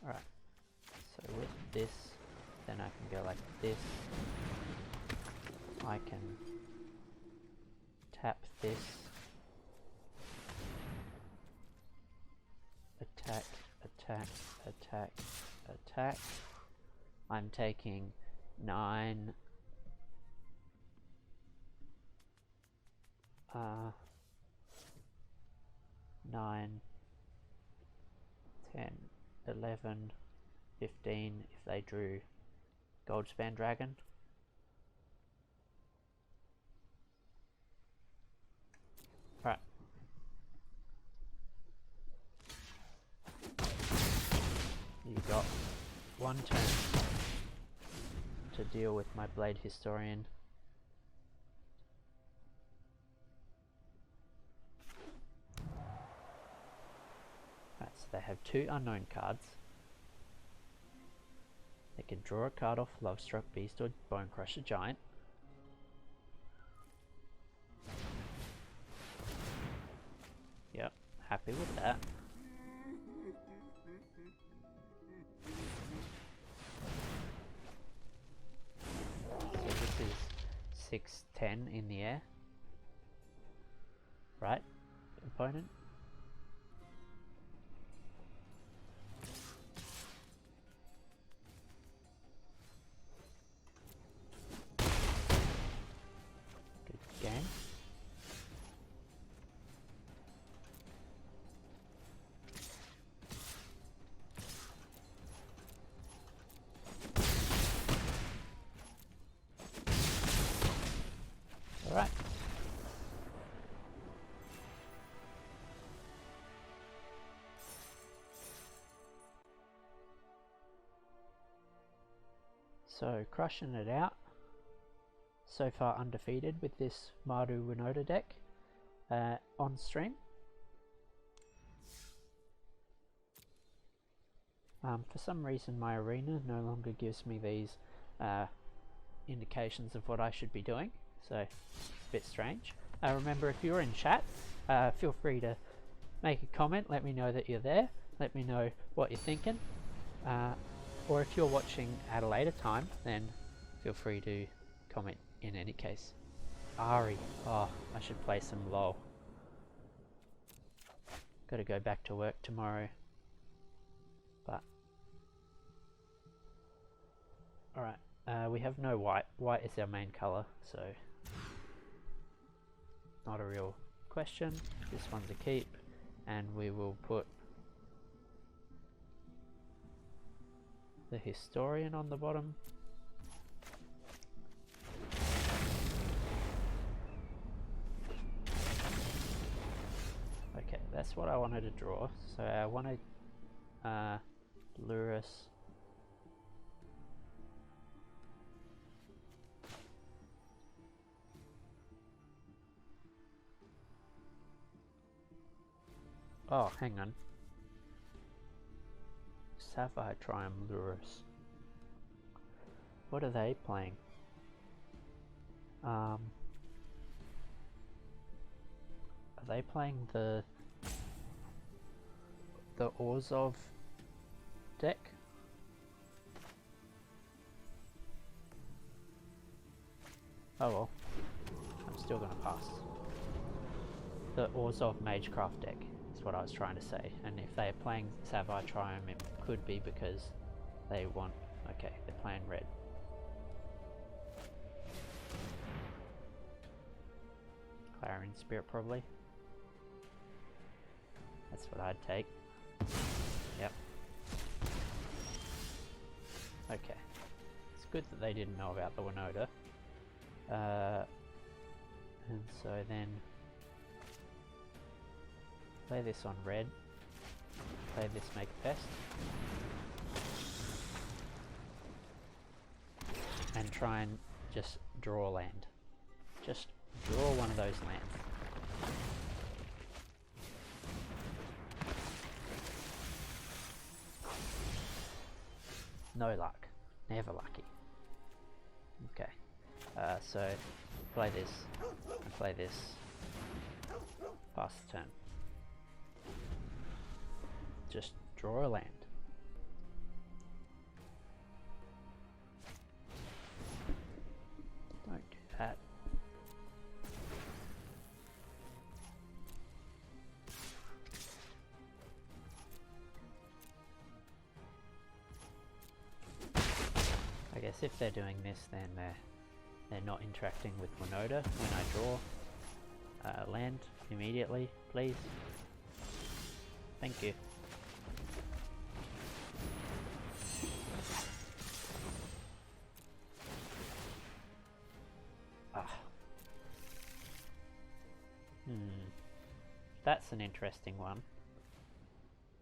Alright, so with this, then I can go like this. I can tap this. Attack, attack, attack, attack. I'm taking 9. 9, 10, 11, 15 if they drew Goldspan Dragon. Right. You got 1 turn to deal with my Blade Historian. So they have 2 unknown cards. They can draw a card off Lovestruck Beast or Bone Crusher Giant. Yep, happy with that. So this is 6-10 in the air. Right, opponent? Game. All right. So crushing it out. So far undefeated with this Mardu Winota deck on stream. For some reason my arena no longer gives me these indications of what I should be doing, so it's a bit strange. Remember, if you're in chat, feel free to make a comment, let me know that you're there, let me know what you're thinking, or if you're watching at a later time, then feel free to comment in any case. Ari, oh, I should play some LOL. Gotta go back to work tomorrow, but alright, we have no white. White is our main colour, so not a real question. This one's a keep, and we will put the historian on the bottom. Okay, that's what I wanted to draw. So I wanted Lurus. Oh, hang on. Sapphire Triumph Lurus. What are they playing? Are they playing the Orzhov deck? Oh well, I'm still gonna pass. The Orzhov Magecraft deck is what I was trying to say, and if they're playing Sapphire Triumph, it could be because they want. Okay, they're playing red. Clarion Spirit probably. That's what I'd take. Yep. Okay. It's good that they didn't know about the Winota. And so then play this on red. Play this Make a Pest. And try and just draw land. Just draw one of those lands. No luck. Never lucky. Okay. So play this and play this. Pass the turn. Just draw a land. Don't do that. I guess if they're doing this, then they're not interacting with Winota when I draw land immediately, please. Thank you. That's an interesting one.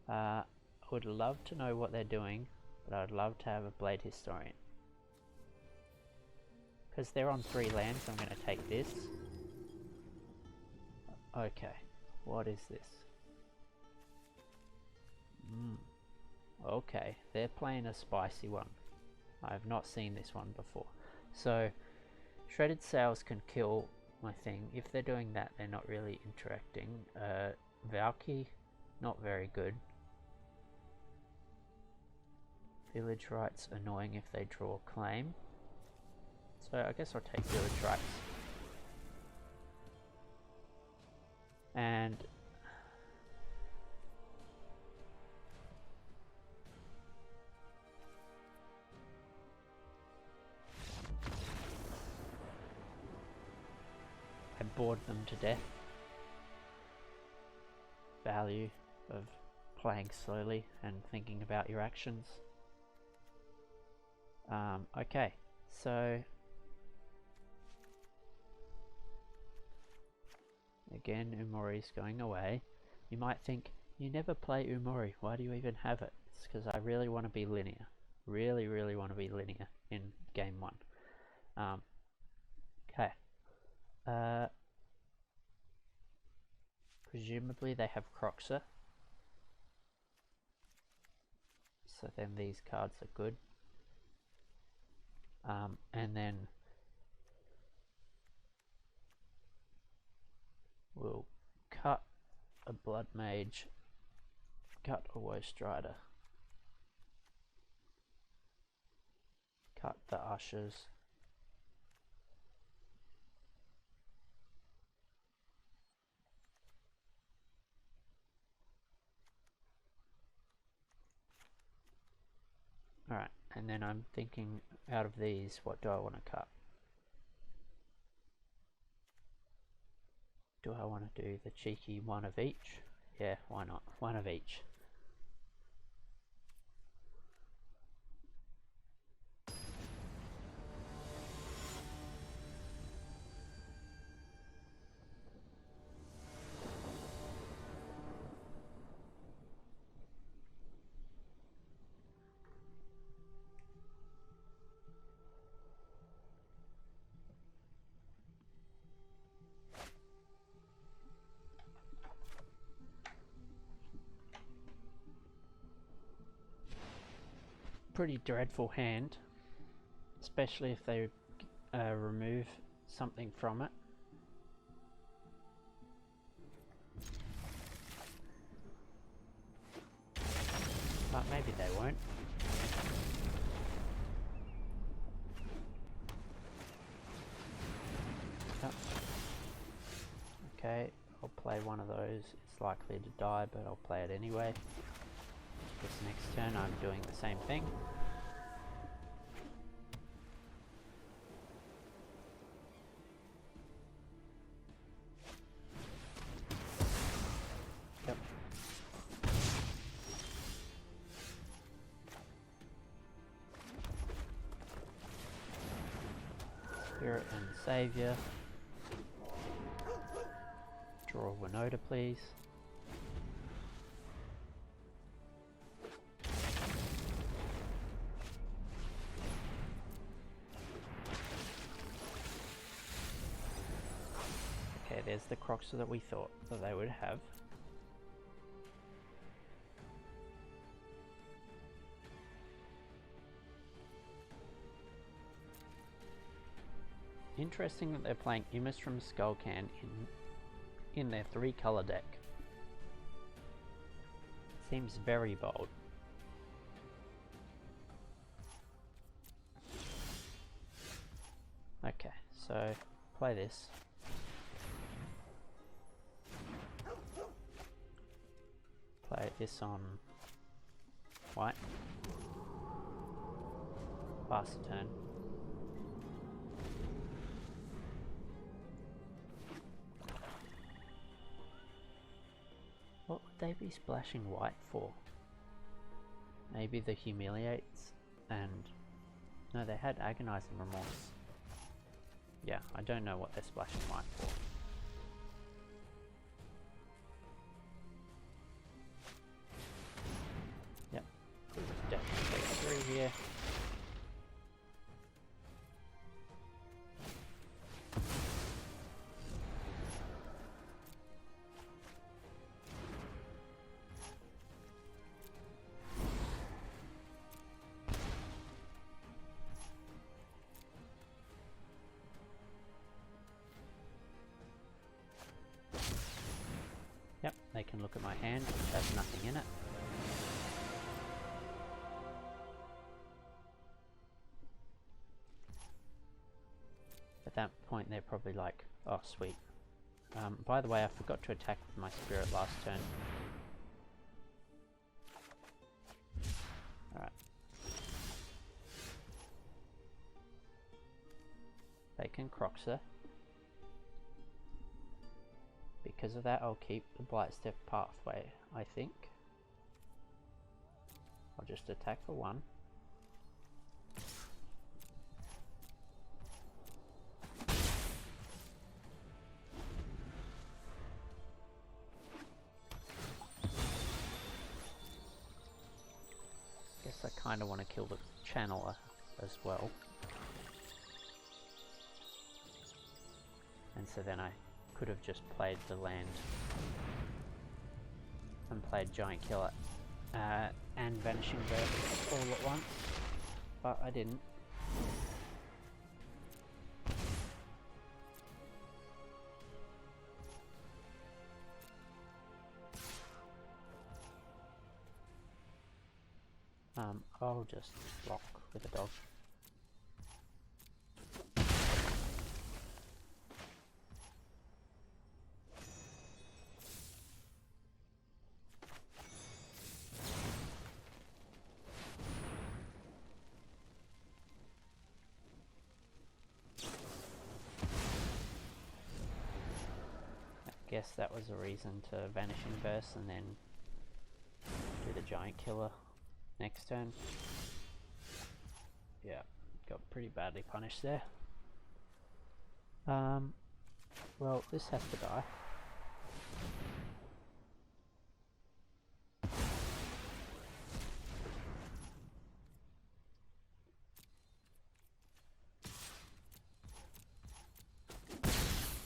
I would love to know what they're doing, but I'd love to have a Blade Historian. Because they're on 3 lands, I'm going to take this. Okay, what is this? Okay, they're playing a spicy one. I have not seen this one before. So, Shredded Sails can kill my thing. If they're doing that, they're not really interacting. Valky, not very good. Village Rights, annoying if they draw claim. So I guess I'll take Village Rights. And I bored them to death. Value of playing slowly and thinking about your actions. Okay, so again, Umori's going away. You might think, you never play Umori, why do you even have it? It's because I really want to be linear. Really, really want to be linear in game 1. Okay. Presumably they have Croxer. So then these cards are good. And then we'll cut a Blood Mage, cut a Woe Strider, cut the Ushers, alright, and then I'm thinking out of these, what do I want to cut? Do I want to do the cheeky one of each? Yeah, why not? One of each. Pretty dreadful hand, especially if they remove something from it. But maybe they won't. Yep. Okay, I'll play one of those. It's likely to die, but I'll play it anyway. This next turn I'm doing the same thing. Yep. Spirit and Savior. Draw Winota, please. Okay, there's the Croxer that we thought that they would have. Interesting that they're playing Immis from Skullcan in their 3-color deck. Seems very bold. Okay, so play this. Play this on white. Pass the turn. What would they be splashing white for? Maybe the Humiliates and... No, they had Agonizing Remorse. Yeah, I don't know what they're splashing white for. Yep, definitely 3 here. Yep, they can look at my hand, which has nothing in it. At that point they're probably like, oh sweet. By the way, I forgot to attack with my spirit last turn. Alright. They can Croxer. Because of that, I'll keep the Blightstep Pathway, I think. I'll just attack for 1. Guess I kind of want to kill the channeler as well. And so then I could have just played the land and played Giant Killer and Vanishing Burst all at once, but I didn't. I'll just block with a dog. I guess that was a reason to Vanishing Burst and then do the Giant Killer next turn. Yeah, got pretty badly punished there. Well, this has to die.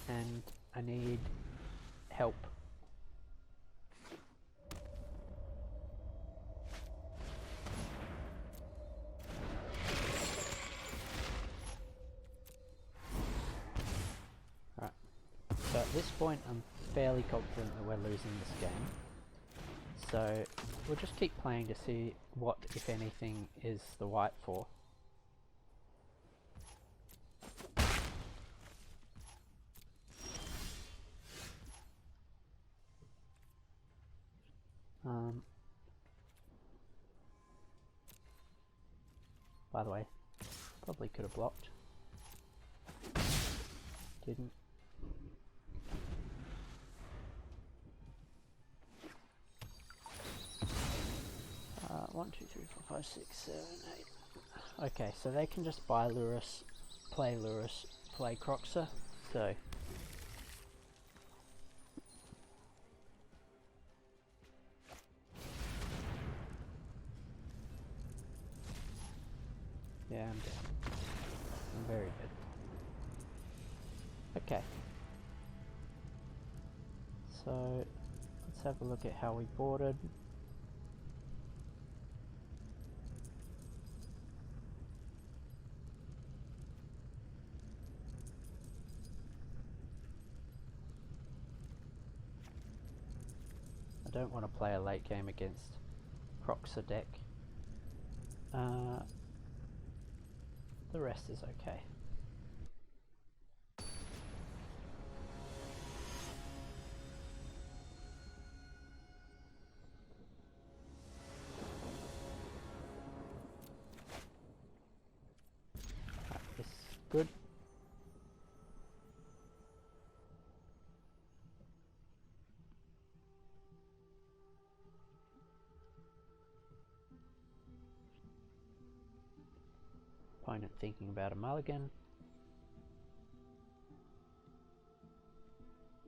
And I need help. So at this point I'm fairly confident that we're losing this game. So we'll just keep playing to see what, if anything, is the white for. By the way, probably could have blocked. Didn't. 1, 2, 3, 4, 5, 6, 7, 8. Okay, so they can just buy Lurus, play Croxer, so... Yeah, I'm dead. I'm very dead. Okay. So, let's have a look at how we boarded. I don't want to play a late game against Croxer deck. The rest is okay. This is good. Opponent thinking about a mulligan.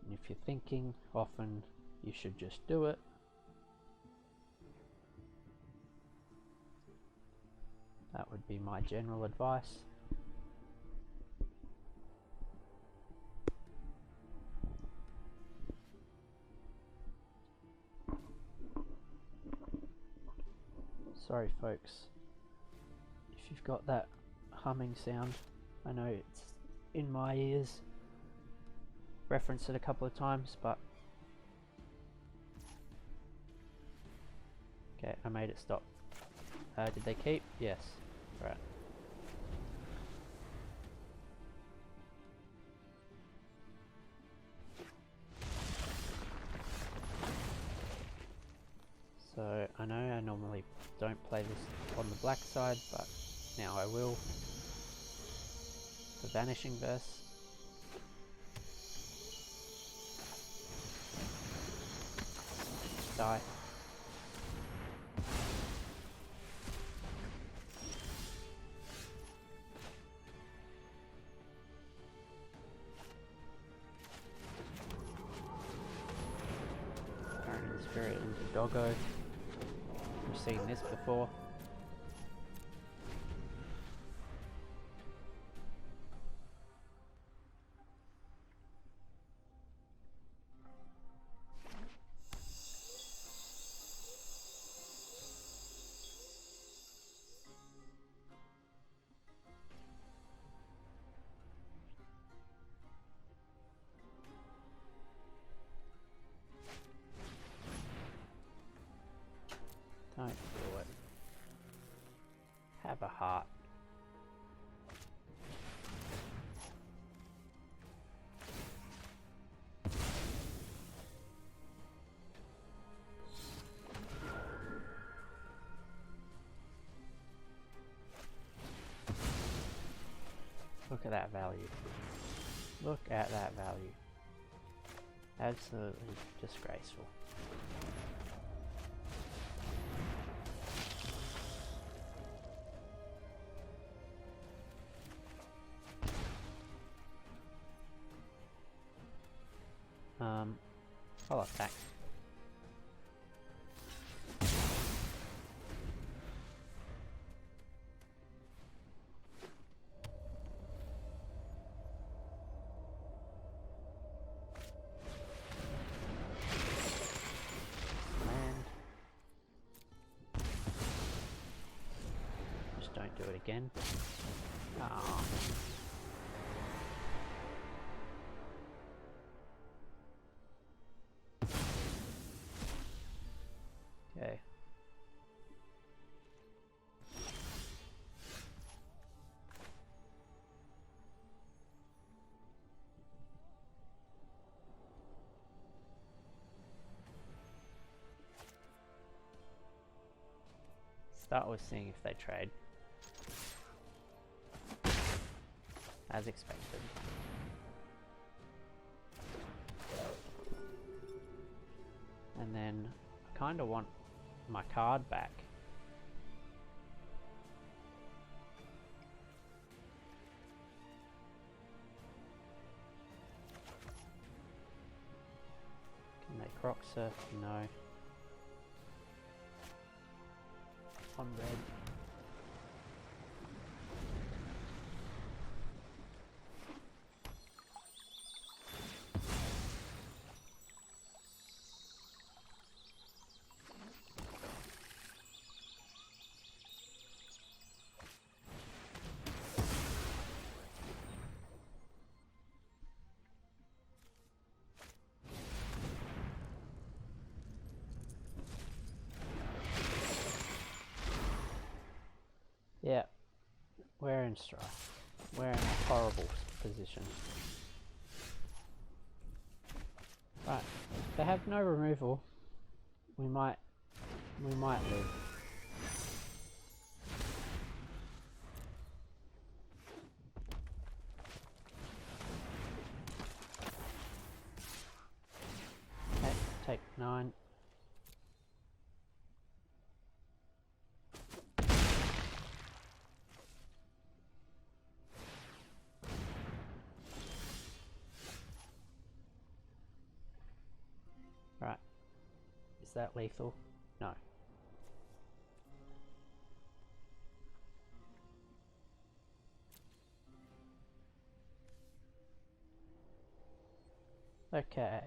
And if you're thinking, often you should just do it. That would be my general advice. Sorry folks, if you've got that humming sound. I know it's in my ears, referenced it a couple of times, but okay, I made it stop. Did they keep? Yes. Right. So I know I normally don't play this on the black side, but now I will. The Vanishing Burst. Die. Turning the Spirit into Doggo. We've seen this before. Don't do it. Have a heart. Look at that value. Look at that value. Absolutely disgraceful. I'll attack. Just don't do it again. Oh. Okay. Start with seeing if they trade. As expected. And then I kind of want my card back. Can they croc surf? No. On red. Yeah, we're in strife. We're in a horrible position. Right, if they have no removal, we might live. Okay, take 9. Right. Is that lethal? No. Okay.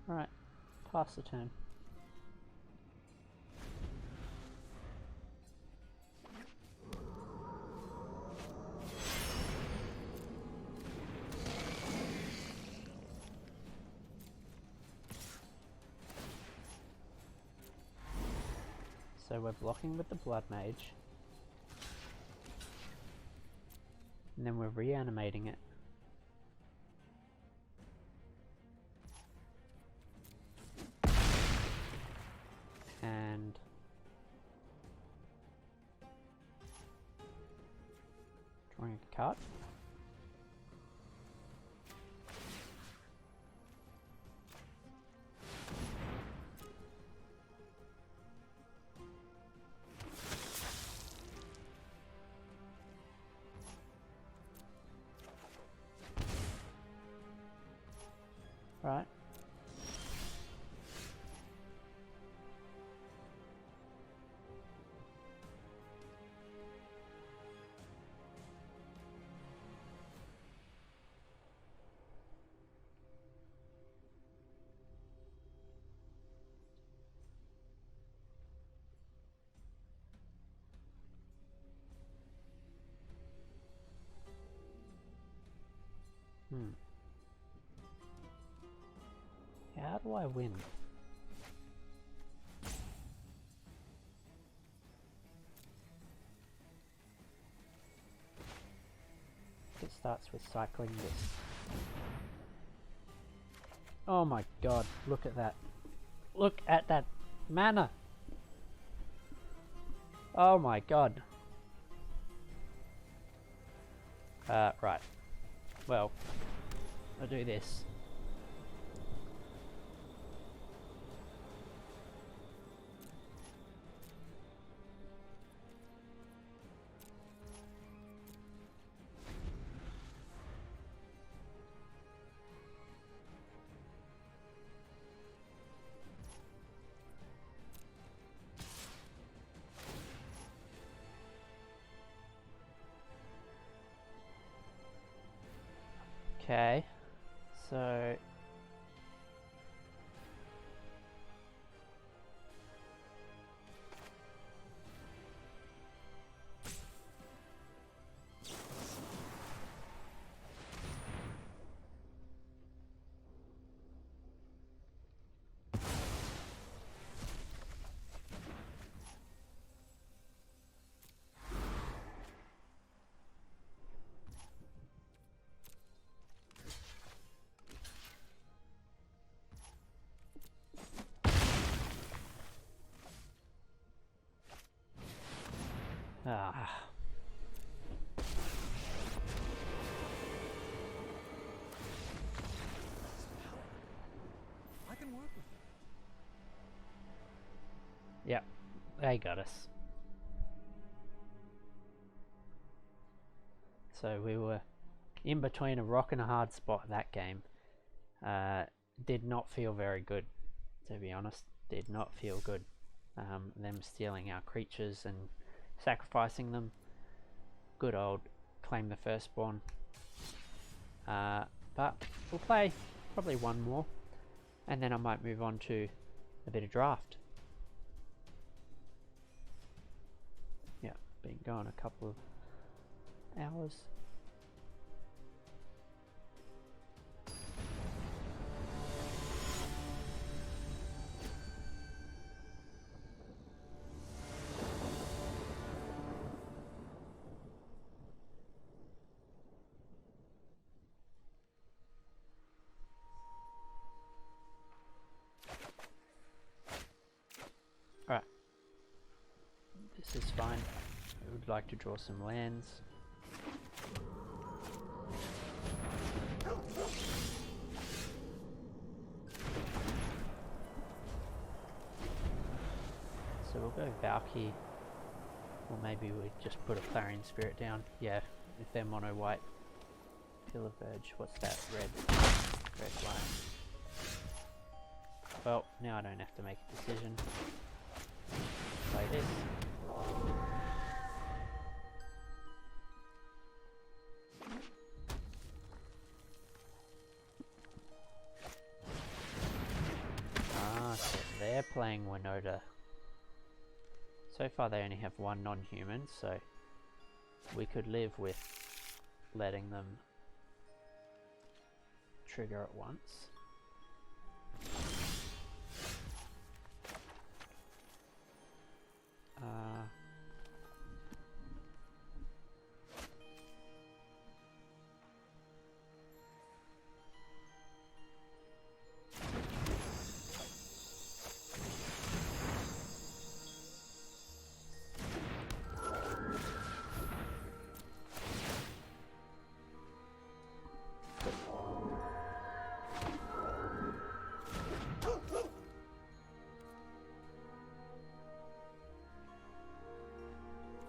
Alright. Pass the turn. So we're blocking with the Blood Mage. And then we're reanimating it. And drawing a card. Right. How do I win? It starts with cycling this. Oh my god, look at that. Look at that mana! Oh my god. Right. Well, I'll do this. Okay, so I can work with it. yep, they got us. So we were in between a rock and a hard spot that game. Did not feel very good, to be honest. Did not feel good. Them stealing our creatures and sacrificing them. Good old claim the firstborn. But we'll play probably one more, and then I might move on to a bit of draft. Yeah, been going a couple of hours. Alright, this is fine. I would like to draw some lands. So we'll go Valky, or maybe we just put a Clarion Spirit down. Yeah, if they're mono white. Pillar Verge, what's that? Red line. Well, now I don't have to make a decision. Play this. Ah, so they're playing Winota. So far they only have one non-human, so we could live with letting them trigger at once.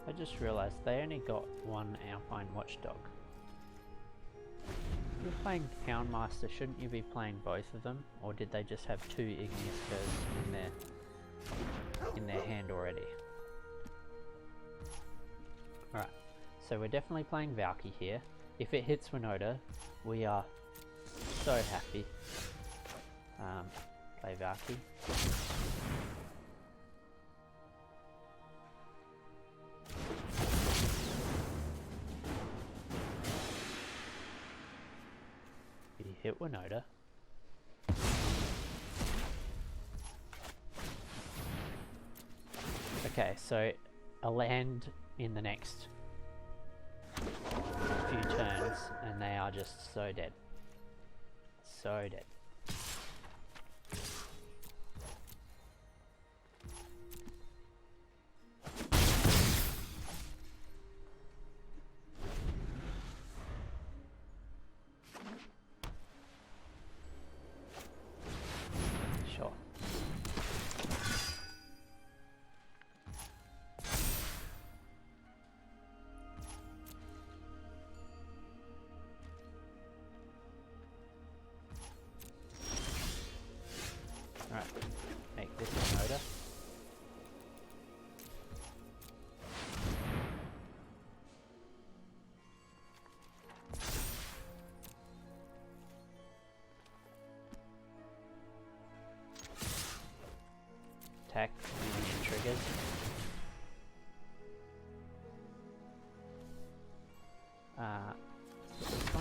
I just realised they only got one Alpine Watchdog. If you're playing Houndmaster, shouldn't you be playing both of them? Or did they just have two Igneous Curses in their hand already? Alright, so we're definitely playing Valky here. If it hits Winota, we are so happy. Play Valky. hit Winota. Okay, so a land in the next few turns, and they are just so dead. So dead. Sure. Alright, make this a motor. Attack and triggers. This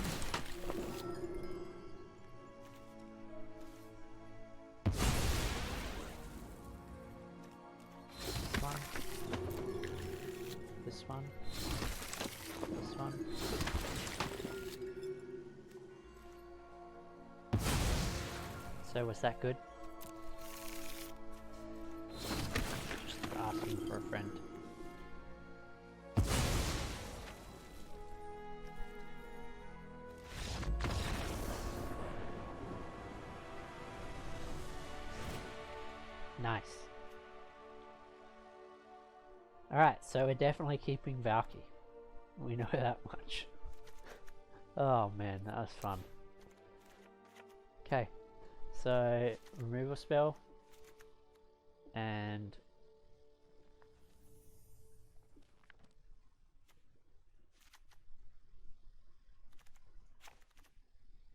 one. This one. This one. So was that good? Just asking for a friend. Nice. Alright, so we're definitely keeping Valky. We know that much. Oh man, that was fun. Okay, so removal spell. And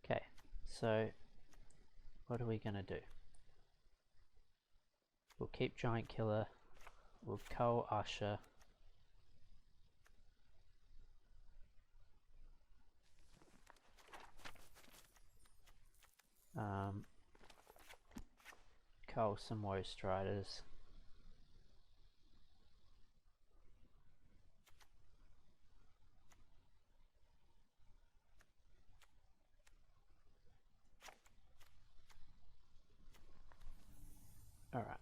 okay, so what are we gonna do? We'll keep Giant Killer. We'll cull Usher. Cull some Woe Striders. Alright.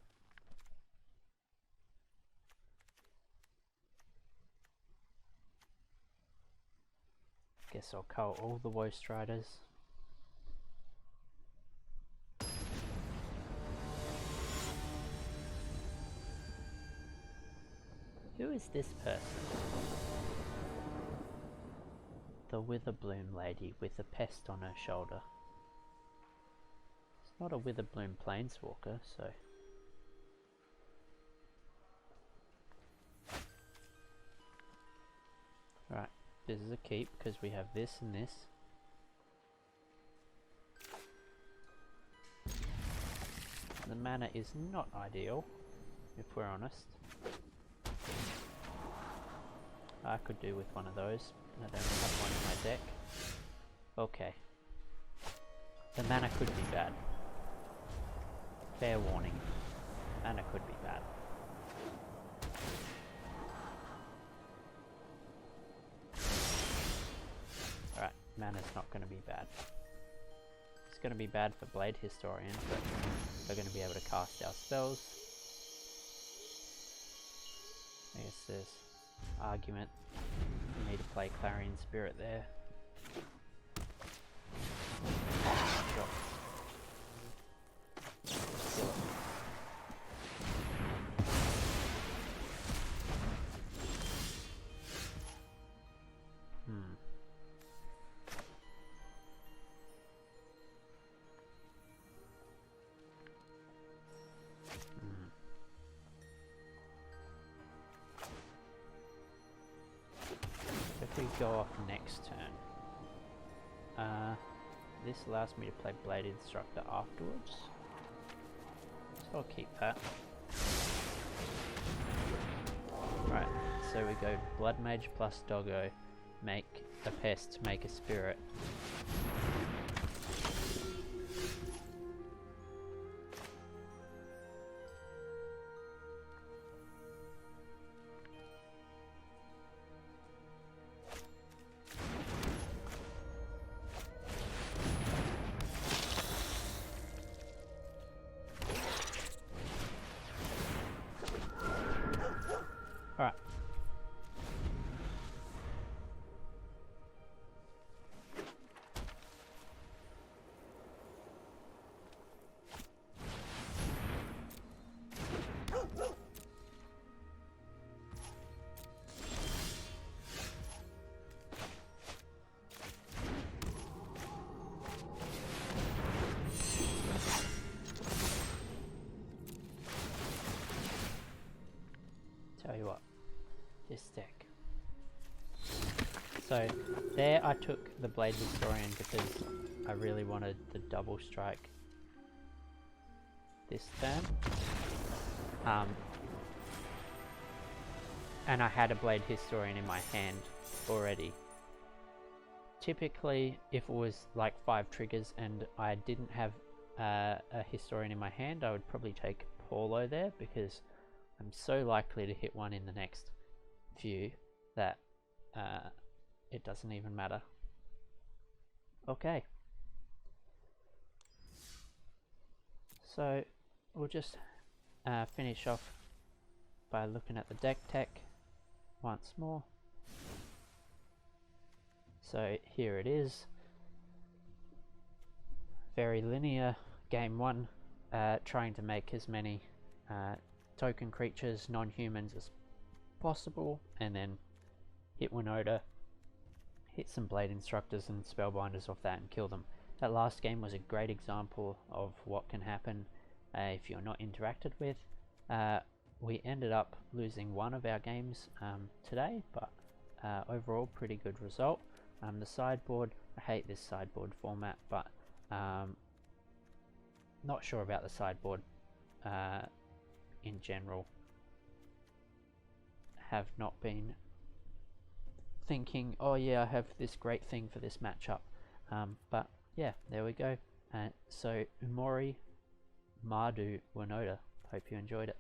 Guess I'll cull all the Woe Striders. Who is this person? The Witherbloom lady with a pest on her shoulder. It's not a Witherbloom planeswalker, so... Right, this is a keep because we have this and this. The mana is not ideal, if we're honest. I could do with one of those. I don't have one in my deck. Okay. The mana could be bad. Fair warning. Mana could be bad. Alright, mana's not going to be bad. It's going to be bad for Blade Historian, but we're going to be able to cast our spells. I guess there's argument. You need to play Clarion Spirit there. Sure. Kill it. If we go off next turn, this allows me to play Blade Instructor afterwards, so I'll keep that. Right, so we go Blood Mage plus Doggo, make a pest, make a spirit. this deck. So there I took the Blade Historian because I really wanted the double strike this turn. And I had a Blade Historian in my hand already. Typically, if it was like 5 triggers and I didn't have a Historian in my hand, I would probably take Paulo there because I'm so likely to hit one in the next few that it doesn't even matter. Okay. So we'll just finish off by looking at the deck tech once more. So here it is. Very linear game 1, trying to make as many token creatures, non-humans as possible, and then hit Winota, hit some Blade Instructors and Spellbinders off that and kill them. That last game was a great example of what can happen if you're not interacted with. We ended up losing one of our games today, but overall pretty good result. The sideboard, I hate this sideboard format, but not sure about the sideboard in general. Have not been thinking, oh yeah, I have this great thing for this matchup, but yeah, there we go. So Umori, Mardu Winota. Hope you enjoyed it.